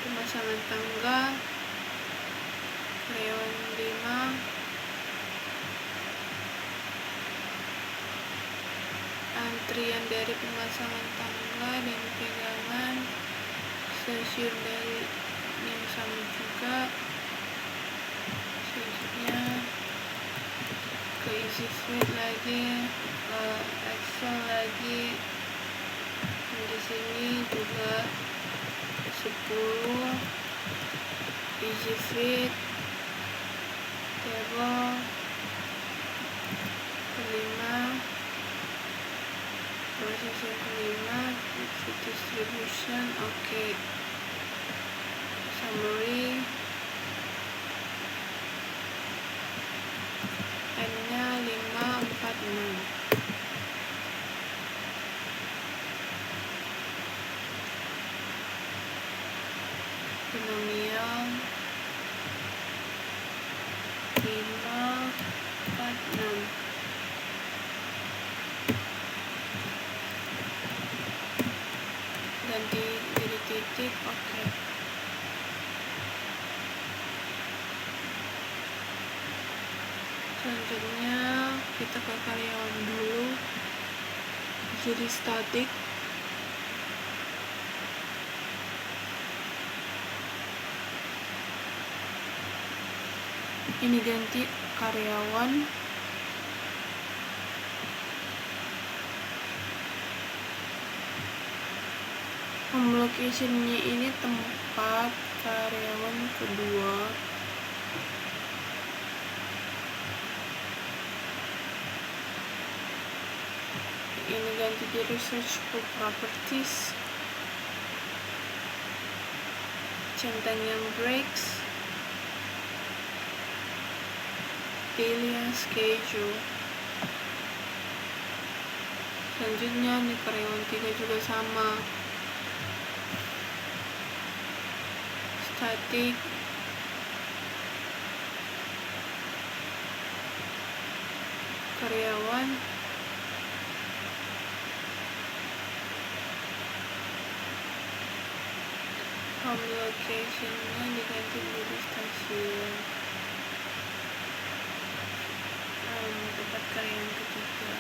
B: pemasangan tangga, karyawan 5, antrian dari pemasangan tangga dan pegangan, stasiun dari yang sama juga. Selanjutnya ke easy fit lagi, ke Excel lagi. Di sini juga 10 easy fit, table, kelima, proses yang kelima, fit distribution. Oke. Summary, kita ke karyawan dulu, jadi static. Ini ganti karyawan, home location-nya ini tempat karyawan kedua. Ini ganti jadi search for properties, centang yang breaks, daily schedule. Selanjutnya nih karyawan 3 juga sama, static, karyawan, home location-nya diganti menjadi stasiun, tempat karyawan ketiga.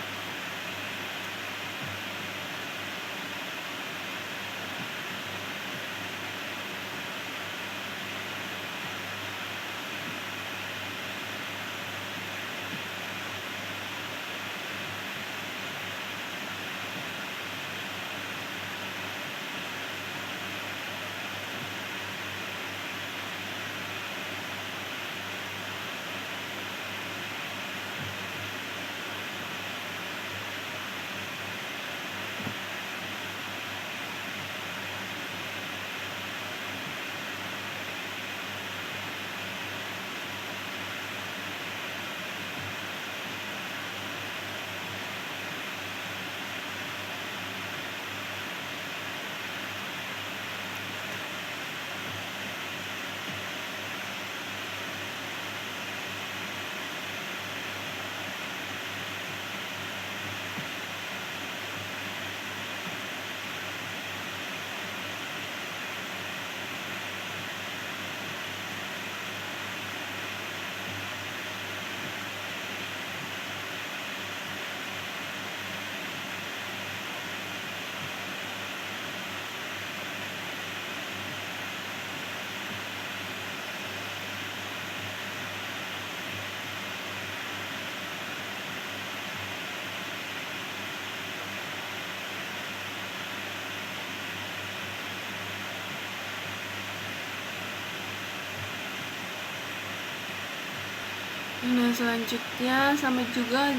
B: Nah, selanjutnya sama juga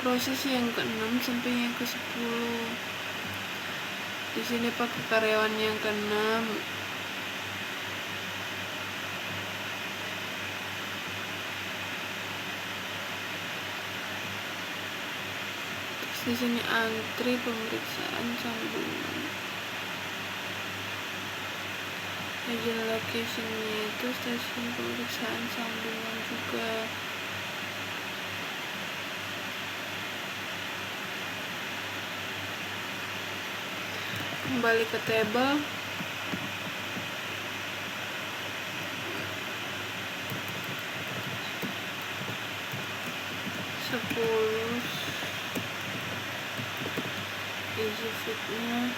B: proses yang ke-6 sampai yang ke-10. Di sini pakai karyawan yang ke-6. Terus di sini antri pemeriksaan sambungan. Agent location-nya itu stasiun pemeriksaan sambungan juga. Kembali ke table. Sepuluh easy fit-nya.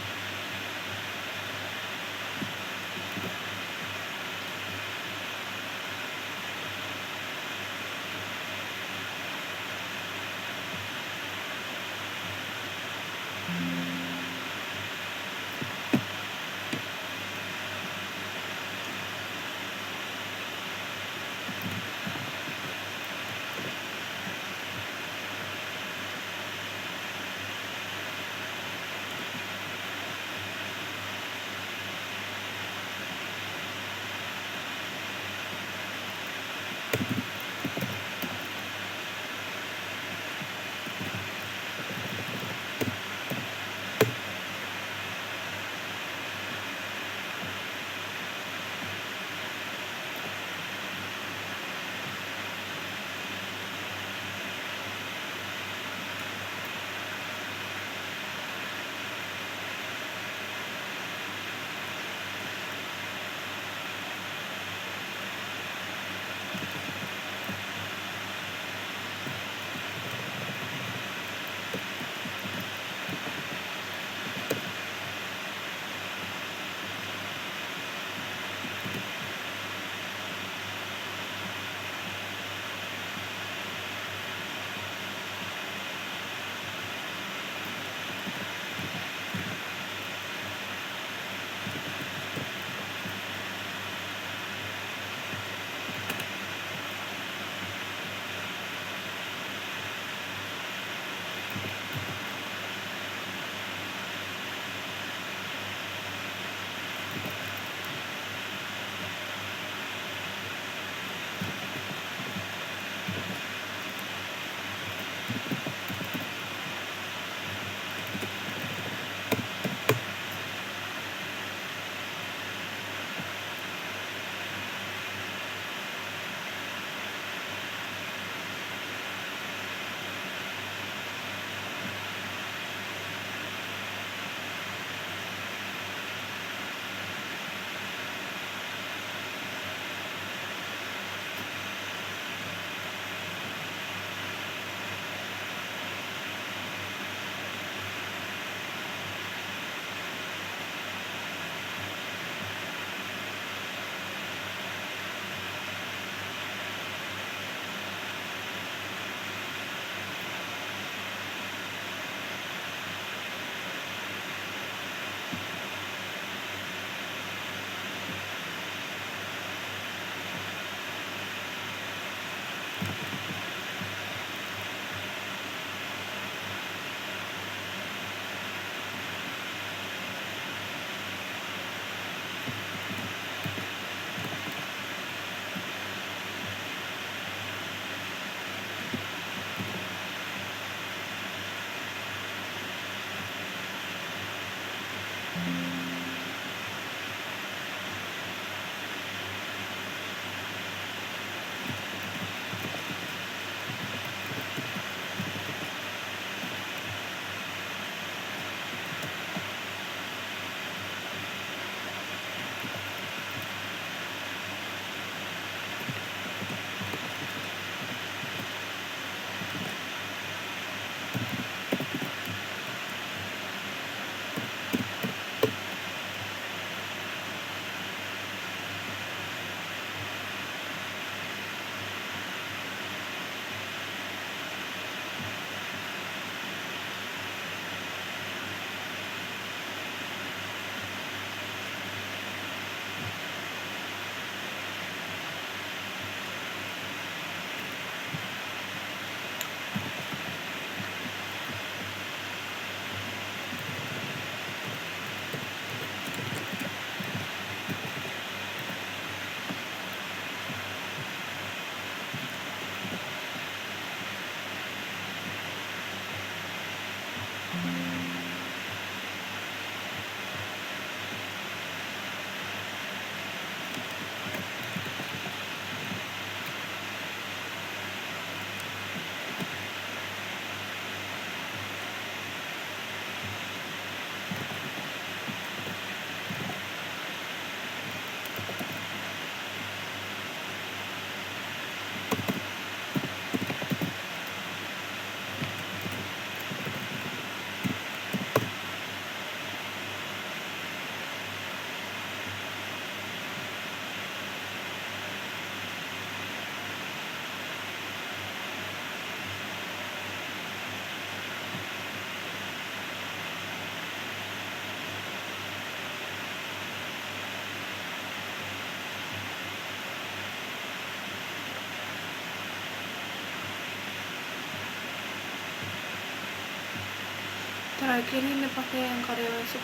B: Terakhir ini pakai yang karyawan 10.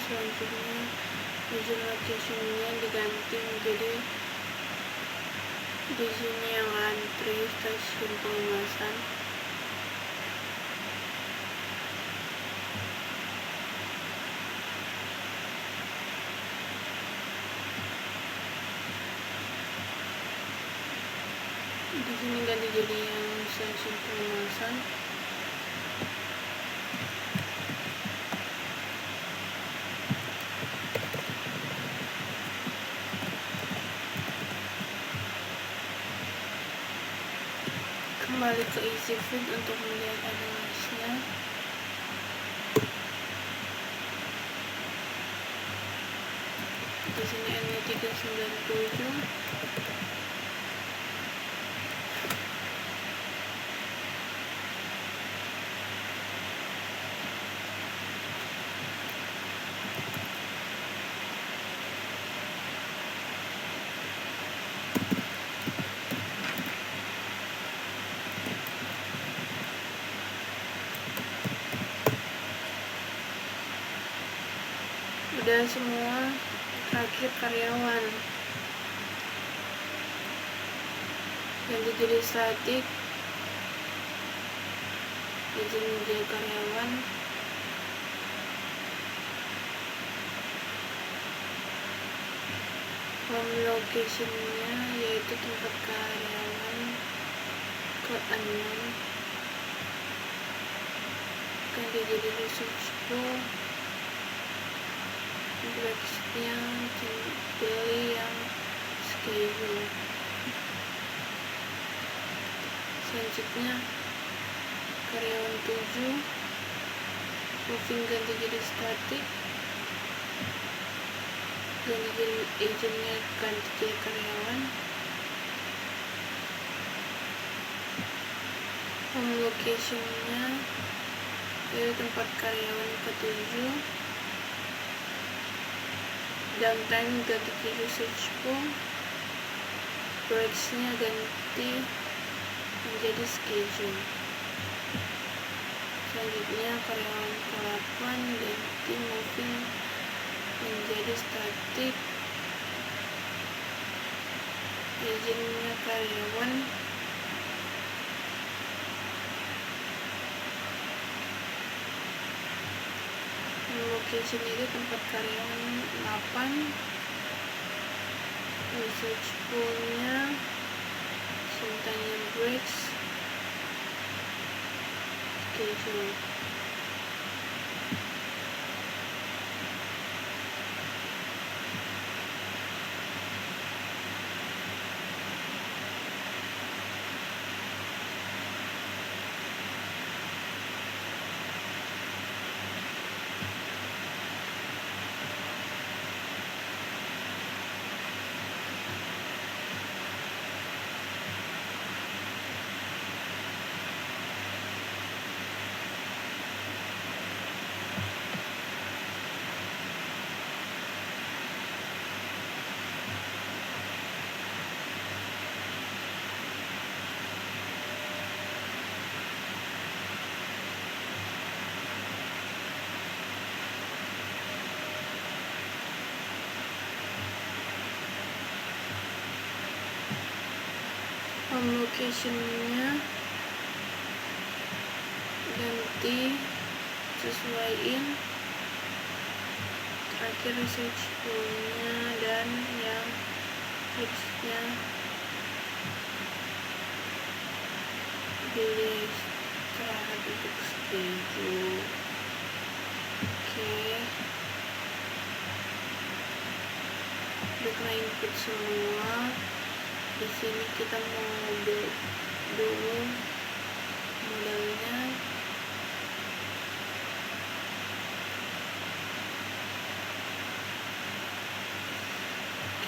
B: Selanjutnya region location-nya diganti menjadi di sini yang antri stasiun pengemasan. Di sini ganti jadi yang stasiun pengemasan. Kembali ke easy fit untuk melihat animasinya. Di sini N397. Udah semua. Terakhir karyawan ganti jadi statik, izin menjadi karyawan. Home location-nya yaitu tempat karyawan ke-6, ganti jadi research pool. Breaks-nya pilih yang schedule. Selanjutnya karyawan 7, moving ganti jadi static, ganti jadi agentnya, ganti jadi karyawan. Home location-nya yaitu tempat karyawan ke-7, downtime ganti jadi search pool, breaks-nya ganti menjadi schedule. Selanjutnya karyawan ke-8 ganti moving menjadi static, izinnya karyawan. Location itu tempat karyawan 8, research pool-nya sintanya breaks, schedule. Home location-nya ganti sesuaiin terakhir research goal-nya dan yang harusnya pilih istirahat untuk schedule. Oke, udah kena input semua. Di sini kita mau build dulu modelnya.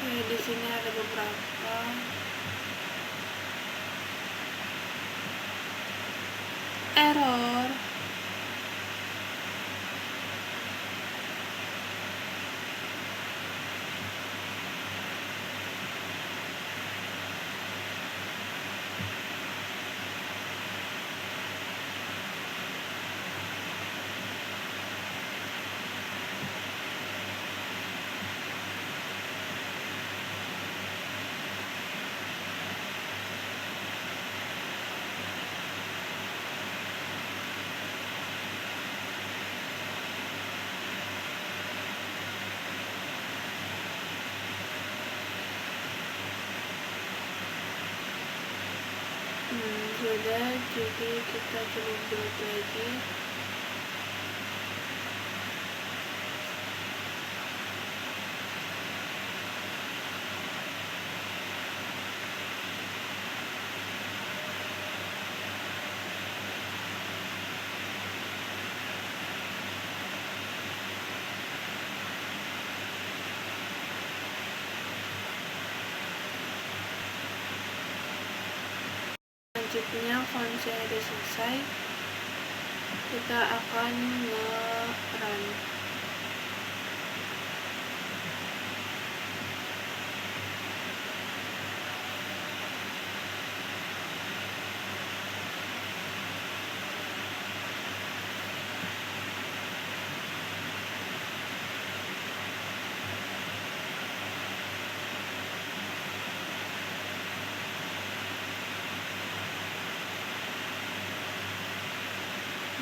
B: Oke, di sini ada beberapa error. Sudah, jadi kita coba buat lagi. Selanjutnya fungsi udah selesai, kita akan nge-run.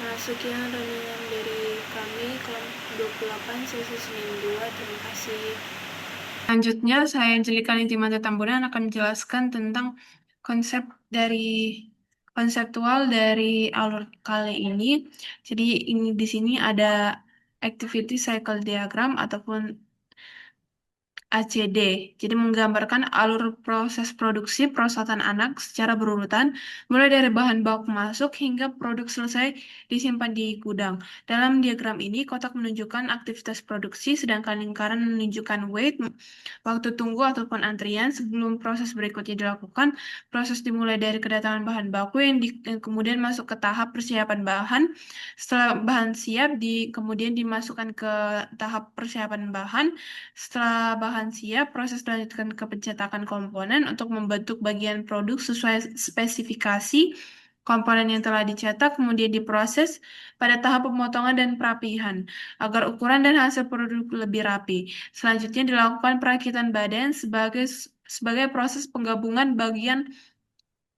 B: Nah, sekian runningan dari kami kelompok 28 sesi Senin 2. Terima kasih. Selanjutnya, saya Angelika Lintimata Tambunan akan menjelaskan tentang konseptual dari alur kali ini. Jadi di sini ada activity cycle diagram ataupun ACD. Jadi menggambarkan alur proses produksi perosotan anak secara berurutan, mulai dari bahan baku masuk hingga produk selesai disimpan di gudang. Dalam diagram ini, kotak menunjukkan aktivitas produksi, sedangkan lingkaran menunjukkan wait, waktu tunggu ataupun antrian sebelum proses berikutnya dilakukan. Proses dimulai dari kedatangan bahan baku yang kemudian masuk ke tahap persiapan bahan. Setelah bahan siap, kemudian dimasukkan ke tahap persiapan bahan. Setelah bahan siap, proses dilanjutkan ke pencetakan komponen untuk membentuk bagian produk sesuai spesifikasi komponen yang telah dicetak, kemudian diproses pada tahap pemotongan dan perapihan agar ukuran dan hasil produk lebih rapi. Selanjutnya dilakukan perakitan badan sebagai proses penggabungan bagian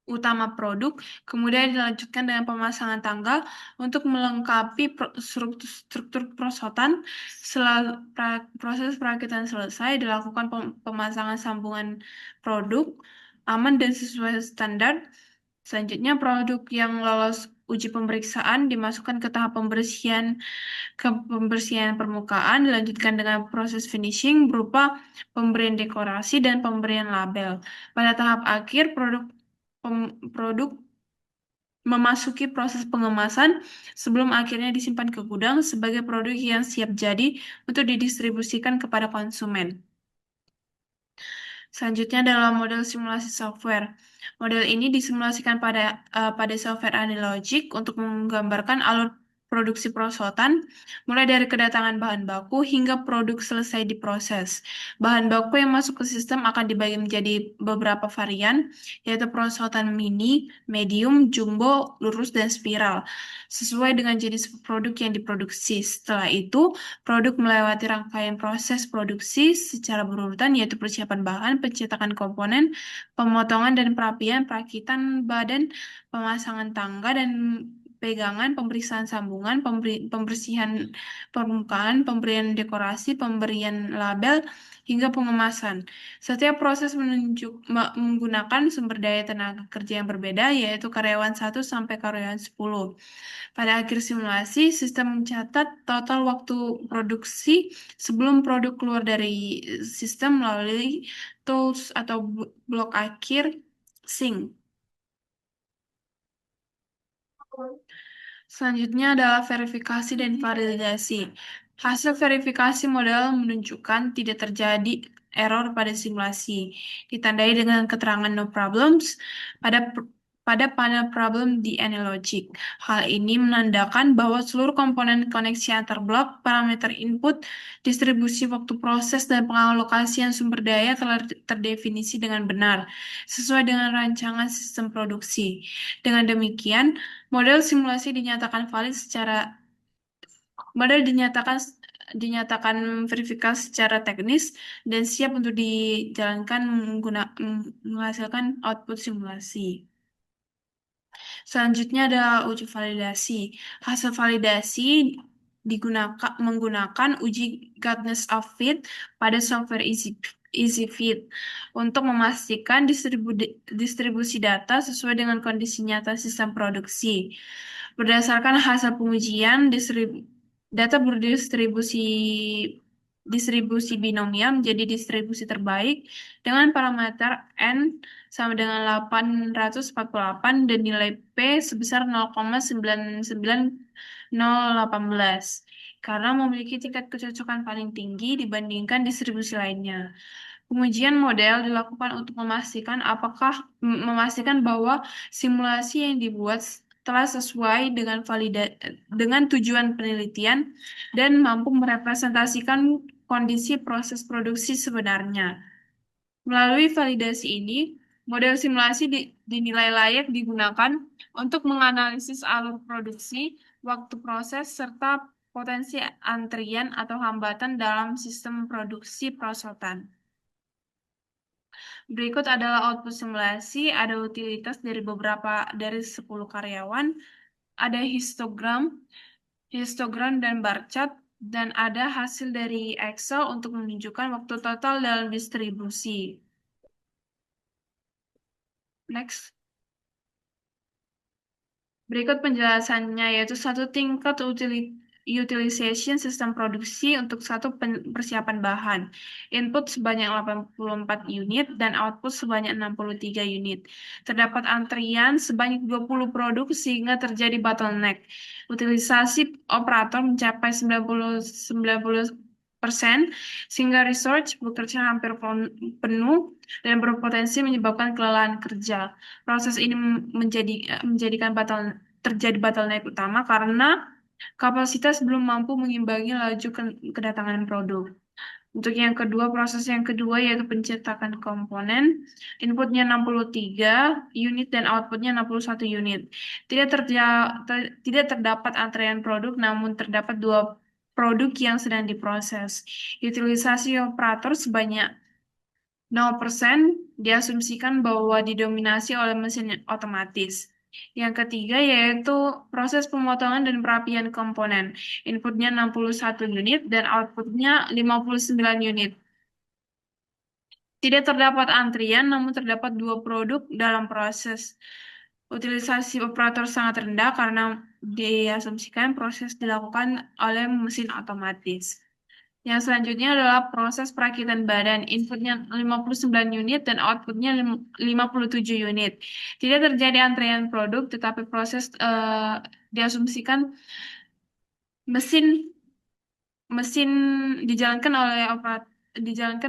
B: utama produk, kemudian dilanjutkan dengan pemasangan tanggal untuk melengkapi struktur perosotan. Setelah proses perakitan selesai, dilakukan pemasangan sambungan produk aman dan sesuai standar. Selanjutnya, produk yang lolos uji pemeriksaan dimasukkan ke tahap pembersihan permukaan, dilanjutkan dengan proses finishing berupa pemberian dekorasi dan pemberian label. Pada tahap akhir, produk memasuki proses pengemasan sebelum akhirnya disimpan ke gudang sebagai produk yang siap jadi untuk didistribusikan kepada konsumen. Selanjutnya adalah model simulasi software. Model ini disimulasikan pada software Analogic untuk menggambarkan alur produksi perosotan, mulai dari kedatangan bahan baku hingga produk selesai diproses. Bahan baku yang masuk ke sistem akan dibagi menjadi beberapa varian, yaitu perosotan mini, medium, jumbo, lurus, dan spiral, sesuai dengan jenis produk yang diproduksi. Setelah itu, produk melewati rangkaian proses produksi secara berurutan, yaitu persiapan bahan, pencetakan komponen, pemotongan dan perapian, perakitan badan, pemasangan tangga, dan pegangan, pemeriksaan sambungan, pembersihan permukaan, pemberian dekorasi, pemberian label, hingga pengemasan. Setiap proses menggunakan sumber daya tenaga kerja yang berbeda, yaitu karyawan 1 sampai karyawan 10. Pada akhir simulasi, sistem mencatat total waktu produksi sebelum produk keluar dari sistem melalui tools atau blok akhir sync. Selanjutnya adalah verifikasi dan validasi. Hasil verifikasi model menunjukkan tidak terjadi error pada simulasi, ditandai dengan keterangan no problems pada pada panel problem di AnyLogic. Hal ini menandakan bahwa seluruh komponen koneksi antar blok, parameter input, distribusi waktu proses, dan pengalokasian sumber daya telah terdefinisi dengan benar, sesuai dengan rancangan sistem produksi. Dengan demikian, model dinyatakan verifikasi secara teknis dan siap untuk dijalankan menghasilkan output simulasi. Selanjutnya ada uji validasi. Hasil validasi menggunakan uji Godness of Fit pada software EasyFit untuk memastikan distribusi data sesuai dengan kondisi nyata sistem produksi. Berdasarkan hasil pengujian, data distribusi binomial menjadi distribusi terbaik dengan parameter N sama dengan 848 dan nilai P sebesar 0,99018 karena memiliki tingkat kecocokan paling tinggi dibandingkan distribusi lainnya. Pengujian model dilakukan untuk memastikan bahwa simulasi yang dibuat telah sesuai dengan tujuan penelitian dan mampu merepresentasikan kondisi proses produksi sebenarnya. Melalui validasi ini, model simulasi dinilai layak digunakan untuk menganalisis alur produksi, waktu proses, serta potensi antrian atau hambatan dalam sistem produksi perosotan. Berikut adalah output simulasi, ada utilitas dari 10 karyawan, ada histogram dan bar chart, dan ada hasil dari Excel untuk menunjukkan waktu total dalam distribusi. Next. Berikut penjelasannya, yaitu satu tingkat utilization sistem produksi untuk satu persiapan bahan. Input sebanyak 84 unit dan output sebanyak 63 unit. Terdapat antrian sebanyak 20 produk sehingga terjadi bottleneck. Utilisasi operator mencapai 90% sehingga research bekerja hampir penuh dan berpotensi menyebabkan kelelahan kerja. Proses ini menjadikan terjadi bottleneck utama karena kapasitas belum mampu mengimbangi laju kedatangan produk. Untuk proses yang kedua yaitu pencetakan komponen, inputnya 63 unit dan outputnya 61 unit. Tidak terdapat antrean produk, namun terdapat 2 produk yang sedang diproses. Utilisasi operator sebanyak 0% diasumsikan bahwa didominasi oleh mesin otomatis. Yang ketiga yaitu proses pemotongan dan perapian komponen. Inputnya 61 unit dan outputnya 59 unit. Tidak terdapat antrian, namun terdapat 2 produk dalam proses. Utilisasi operator sangat rendah karena diasumsikan proses dilakukan oleh mesin otomatis. Yang selanjutnya adalah proses perakitan badan. Inputnya 59 unit dan outputnya 57 unit. Tidak terjadi antrean produk, tetapi proses diasumsikan mesin mesin dijalankan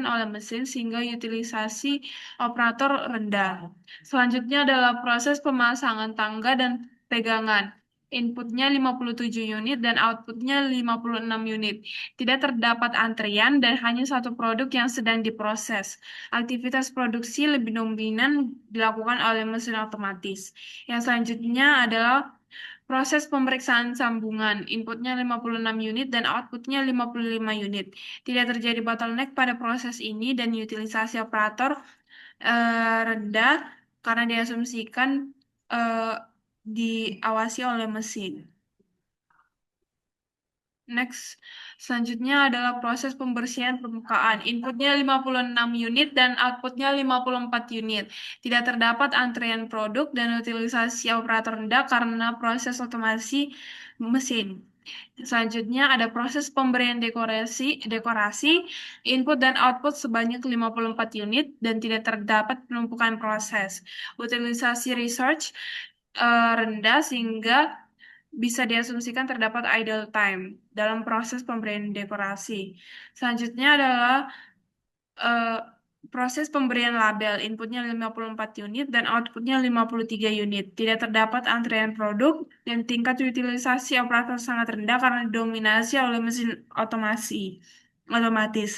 B: oleh mesin sehingga utilisasi operator rendah. Selanjutnya adalah proses pemasangan tangga dan pegangan. Inputnya 57 unit dan outputnya 56 unit. Tidak terdapat antrian dan hanya satu produk yang sedang diproses. Aktivitas produksi lebih dominan dilakukan oleh mesin otomatis. Yang selanjutnya adalah proses pemeriksaan sambungan. Inputnya 56 unit dan outputnya 55 unit. Tidak terjadi bottleneck pada proses ini dan utilisasi operator rendah karena diasumsikan diawasi oleh mesin. Next, selanjutnya adalah proses pembersihan permukaan. Inputnya 56 unit dan outputnya 54 unit. Tidak terdapat antrean produk dan utilisasi operator rendah karena proses otomasi mesin. Selanjutnya ada proses pemberian dekorasi, input dan output sebanyak 54 unit dan tidak terdapat penumpukan proses. Utilisasi research rendah sehingga bisa diasumsikan terdapat idle time dalam proses pemberian dekorasi. Selanjutnya adalah eh, proses pemberian label. Inputnya 54 unit dan outputnya 53 unit. Tidak terdapat antrean produk dan tingkat utilisasi operator sangat rendah karena didominasi oleh mesin otomatis.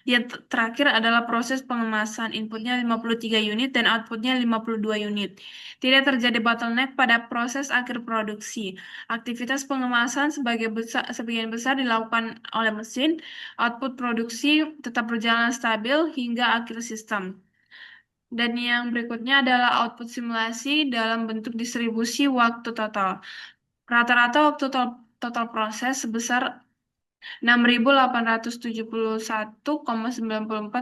B: Yang terakhir adalah proses pengemasan. Inputnya 53 unit dan outputnya 52 unit. Tidak terjadi bottleneck pada proses akhir produksi. Aktivitas pengemasan sebagian besar dilakukan oleh mesin. Output produksi tetap berjalan stabil hingga akhir sistem. Dan yang berikutnya adalah output simulasi dalam bentuk distribusi waktu total. Rata-rata waktu total proses sebesar 6.871,94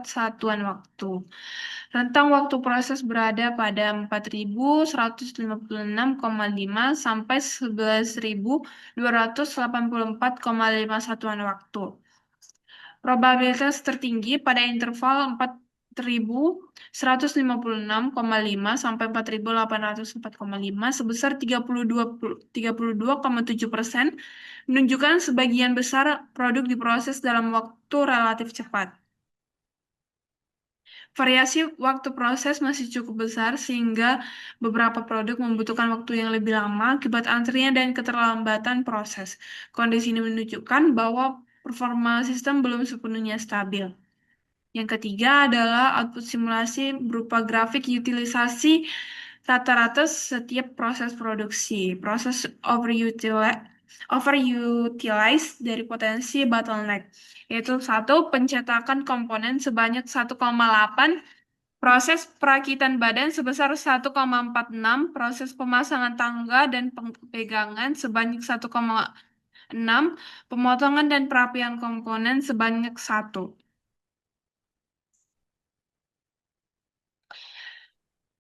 B: satuan waktu. Rentang waktu proses berada pada 4.156,5 sampai 11.284,5 satuan waktu. Probabilitas tertinggi pada interval 4.156,5 sampai 4.804,5 sebesar 32,7% menunjukkan sebagian besar produk diproses dalam waktu relatif cepat. Variasi waktu proses masih cukup besar sehingga beberapa produk membutuhkan waktu yang lebih lama akibat antrian dan keterlambatan proses. Kondisi ini menunjukkan bahwa performa sistem belum sepenuhnya stabil. Yang ketiga adalah output simulasi berupa grafik utilisasi rata-rata setiap proses produksi. Proses overutilize dari potensi bottleneck, yaitu satu, pencetakan komponen sebanyak 1,8, proses perakitan badan sebesar 1,46, proses pemasangan tangga dan pegangan sebanyak 1,6, pemotongan dan perapian komponen sebanyak 1.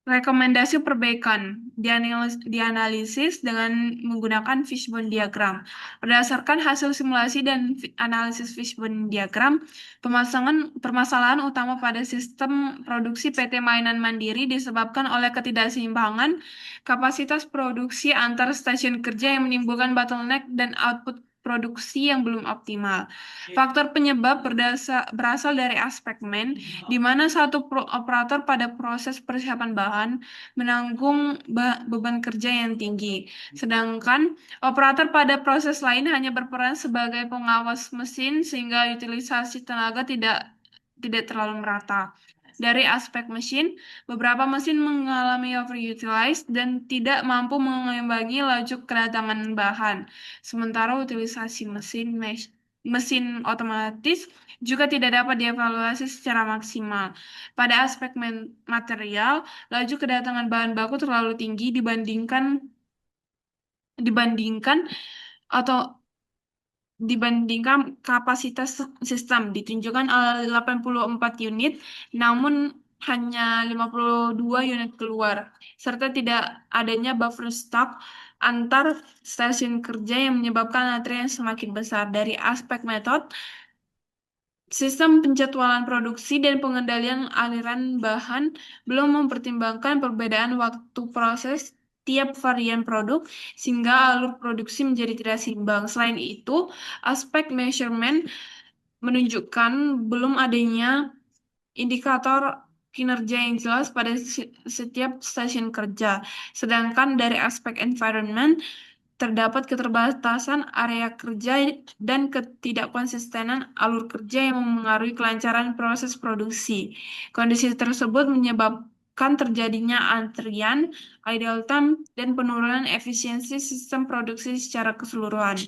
B: Rekomendasi perbaikan dianalisis dengan menggunakan fishbone diagram. Berdasarkan hasil simulasi dan analisis fishbone diagram, permasalahan utama pada sistem produksi PT Mainan Mandiri disebabkan oleh ketidakseimbangan kapasitas produksi antar stasiun kerja yang menimbulkan bottleneck dan output produksi yang belum optimal. Faktor penyebab berasal dari aspek man, di mana satu operator pada proses persiapan bahan menanggung beban kerja yang tinggi, sedangkan operator pada proses lain hanya berperan sebagai pengawas mesin sehingga utilisasi tenaga tidak terlalu merata. Dari aspek mesin, beberapa mesin mengalami overutilized dan tidak mampu mengimbangi laju kedatangan bahan, sementara utilisasi mesin otomatis juga tidak dapat dievaluasi secara maksimal. Pada aspek material, laju kedatangan bahan baku terlalu tinggi dibandingkan atau dibandingkan kapasitas sistem ditunjukkan 84 unit, namun hanya 52 unit keluar, serta tidak adanya buffer stock antar stasiun kerja yang menyebabkan antrian semakin besar. Dari aspek metode, sistem penjadwalan produksi dan pengendalian aliran bahan belum mempertimbangkan perbedaan waktu proses tiap varian produk sehingga alur produksi menjadi tidak seimbang. Selain itu, aspek measurement menunjukkan belum adanya indikator kinerja yang jelas pada setiap stasiun kerja. Sedangkan dari aspek environment, terdapat keterbatasan area kerja dan ketidakkonsistenan alur kerja yang memengaruhi kelancaran proses produksi. Kondisi tersebut menyebabkan terjadinya antrian, idle time, dan penurunan efisiensi sistem produksi secara keseluruhan.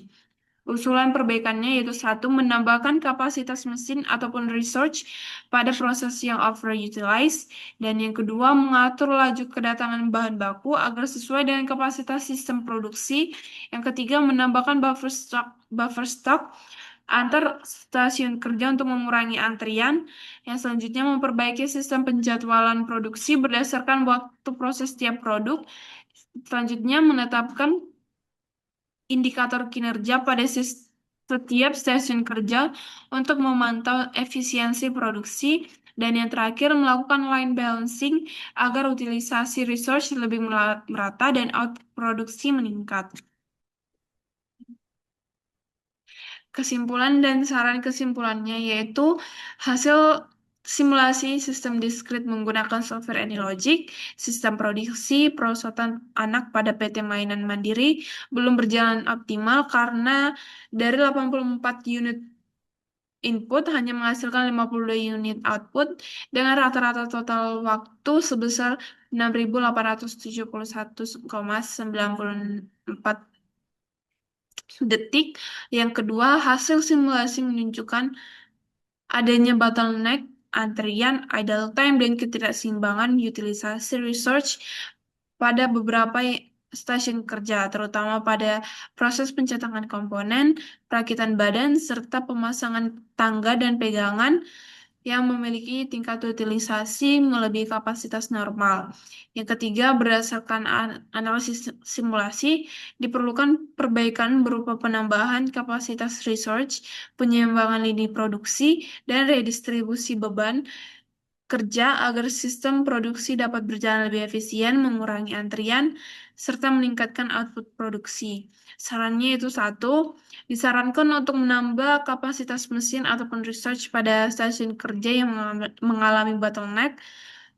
B: Usulan perbaikannya yaitu satu, menambahkan kapasitas mesin ataupun research pada proses yang overutilized, dan yang kedua, mengatur laju kedatangan bahan baku agar sesuai dengan kapasitas sistem produksi. Yang ketiga, menambahkan buffer stock antar stasiun kerja untuk mengurangi antrian. Yang selanjutnya, memperbaiki sistem penjadwalan produksi berdasarkan waktu proses tiap produk. Selanjutnya, menetapkan indikator kinerja pada setiap stasiun kerja untuk memantau efisiensi produksi. Dan yang terakhir, melakukan line balancing agar utilisasi resource lebih merata dan output produksi meningkat. Kesimpulan dan saran kesimpulannya yaitu hasil simulasi sistem diskrit menggunakan software AnyLogic, sistem produksi perosotan anak pada PT Mainan Mandiri belum berjalan optimal karena dari 84 unit input hanya menghasilkan 52 unit output dengan rata-rata total waktu sebesar 6.871,94 detik. Yang kedua, hasil simulasi menunjukkan adanya bottleneck, antrian, idle time, dan ketidakseimbangan utilisasi research pada beberapa stasiun kerja, terutama pada proses pencetakan komponen, perakitan badan, serta pemasangan tangga dan pegangan yang memiliki tingkat utilisasi melebihi kapasitas normal. Yang ketiga, berdasarkan analisis simulasi, diperlukan perbaikan berupa penambahan kapasitas research, penyeimbangan lini produksi, dan redistribusi beban kerja agar sistem produksi dapat berjalan lebih efisien, mengurangi antrian, serta meningkatkan output produksi. Sarannya itu satu, disarankan untuk menambah kapasitas mesin ataupun research pada stasiun kerja yang mengalami bottleneck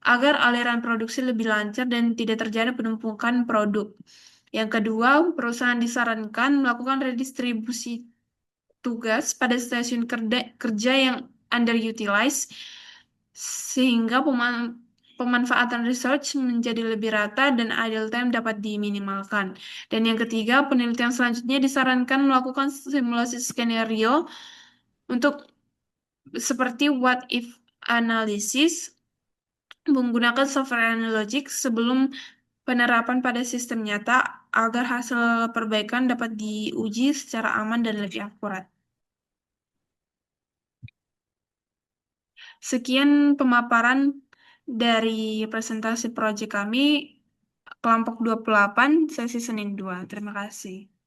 B: agar aliran produksi lebih lancar dan tidak terjadi penumpukan produk. Yang kedua, perusahaan disarankan melakukan redistribusi tugas pada stasiun kerja yang underutilized sehingga pemanfaatan research menjadi lebih rata dan idle time dapat diminimalkan. Dan yang ketiga, penelitian selanjutnya disarankan melakukan simulasi skenario untuk seperti what if analysis menggunakan software analogic sebelum penerapan pada sistem nyata agar hasil perbaikan dapat diuji secara aman dan lebih akurat. Sekian pemaparan dari presentasi proyek kami kelompok 28 sesi Senin 2. Terima kasih.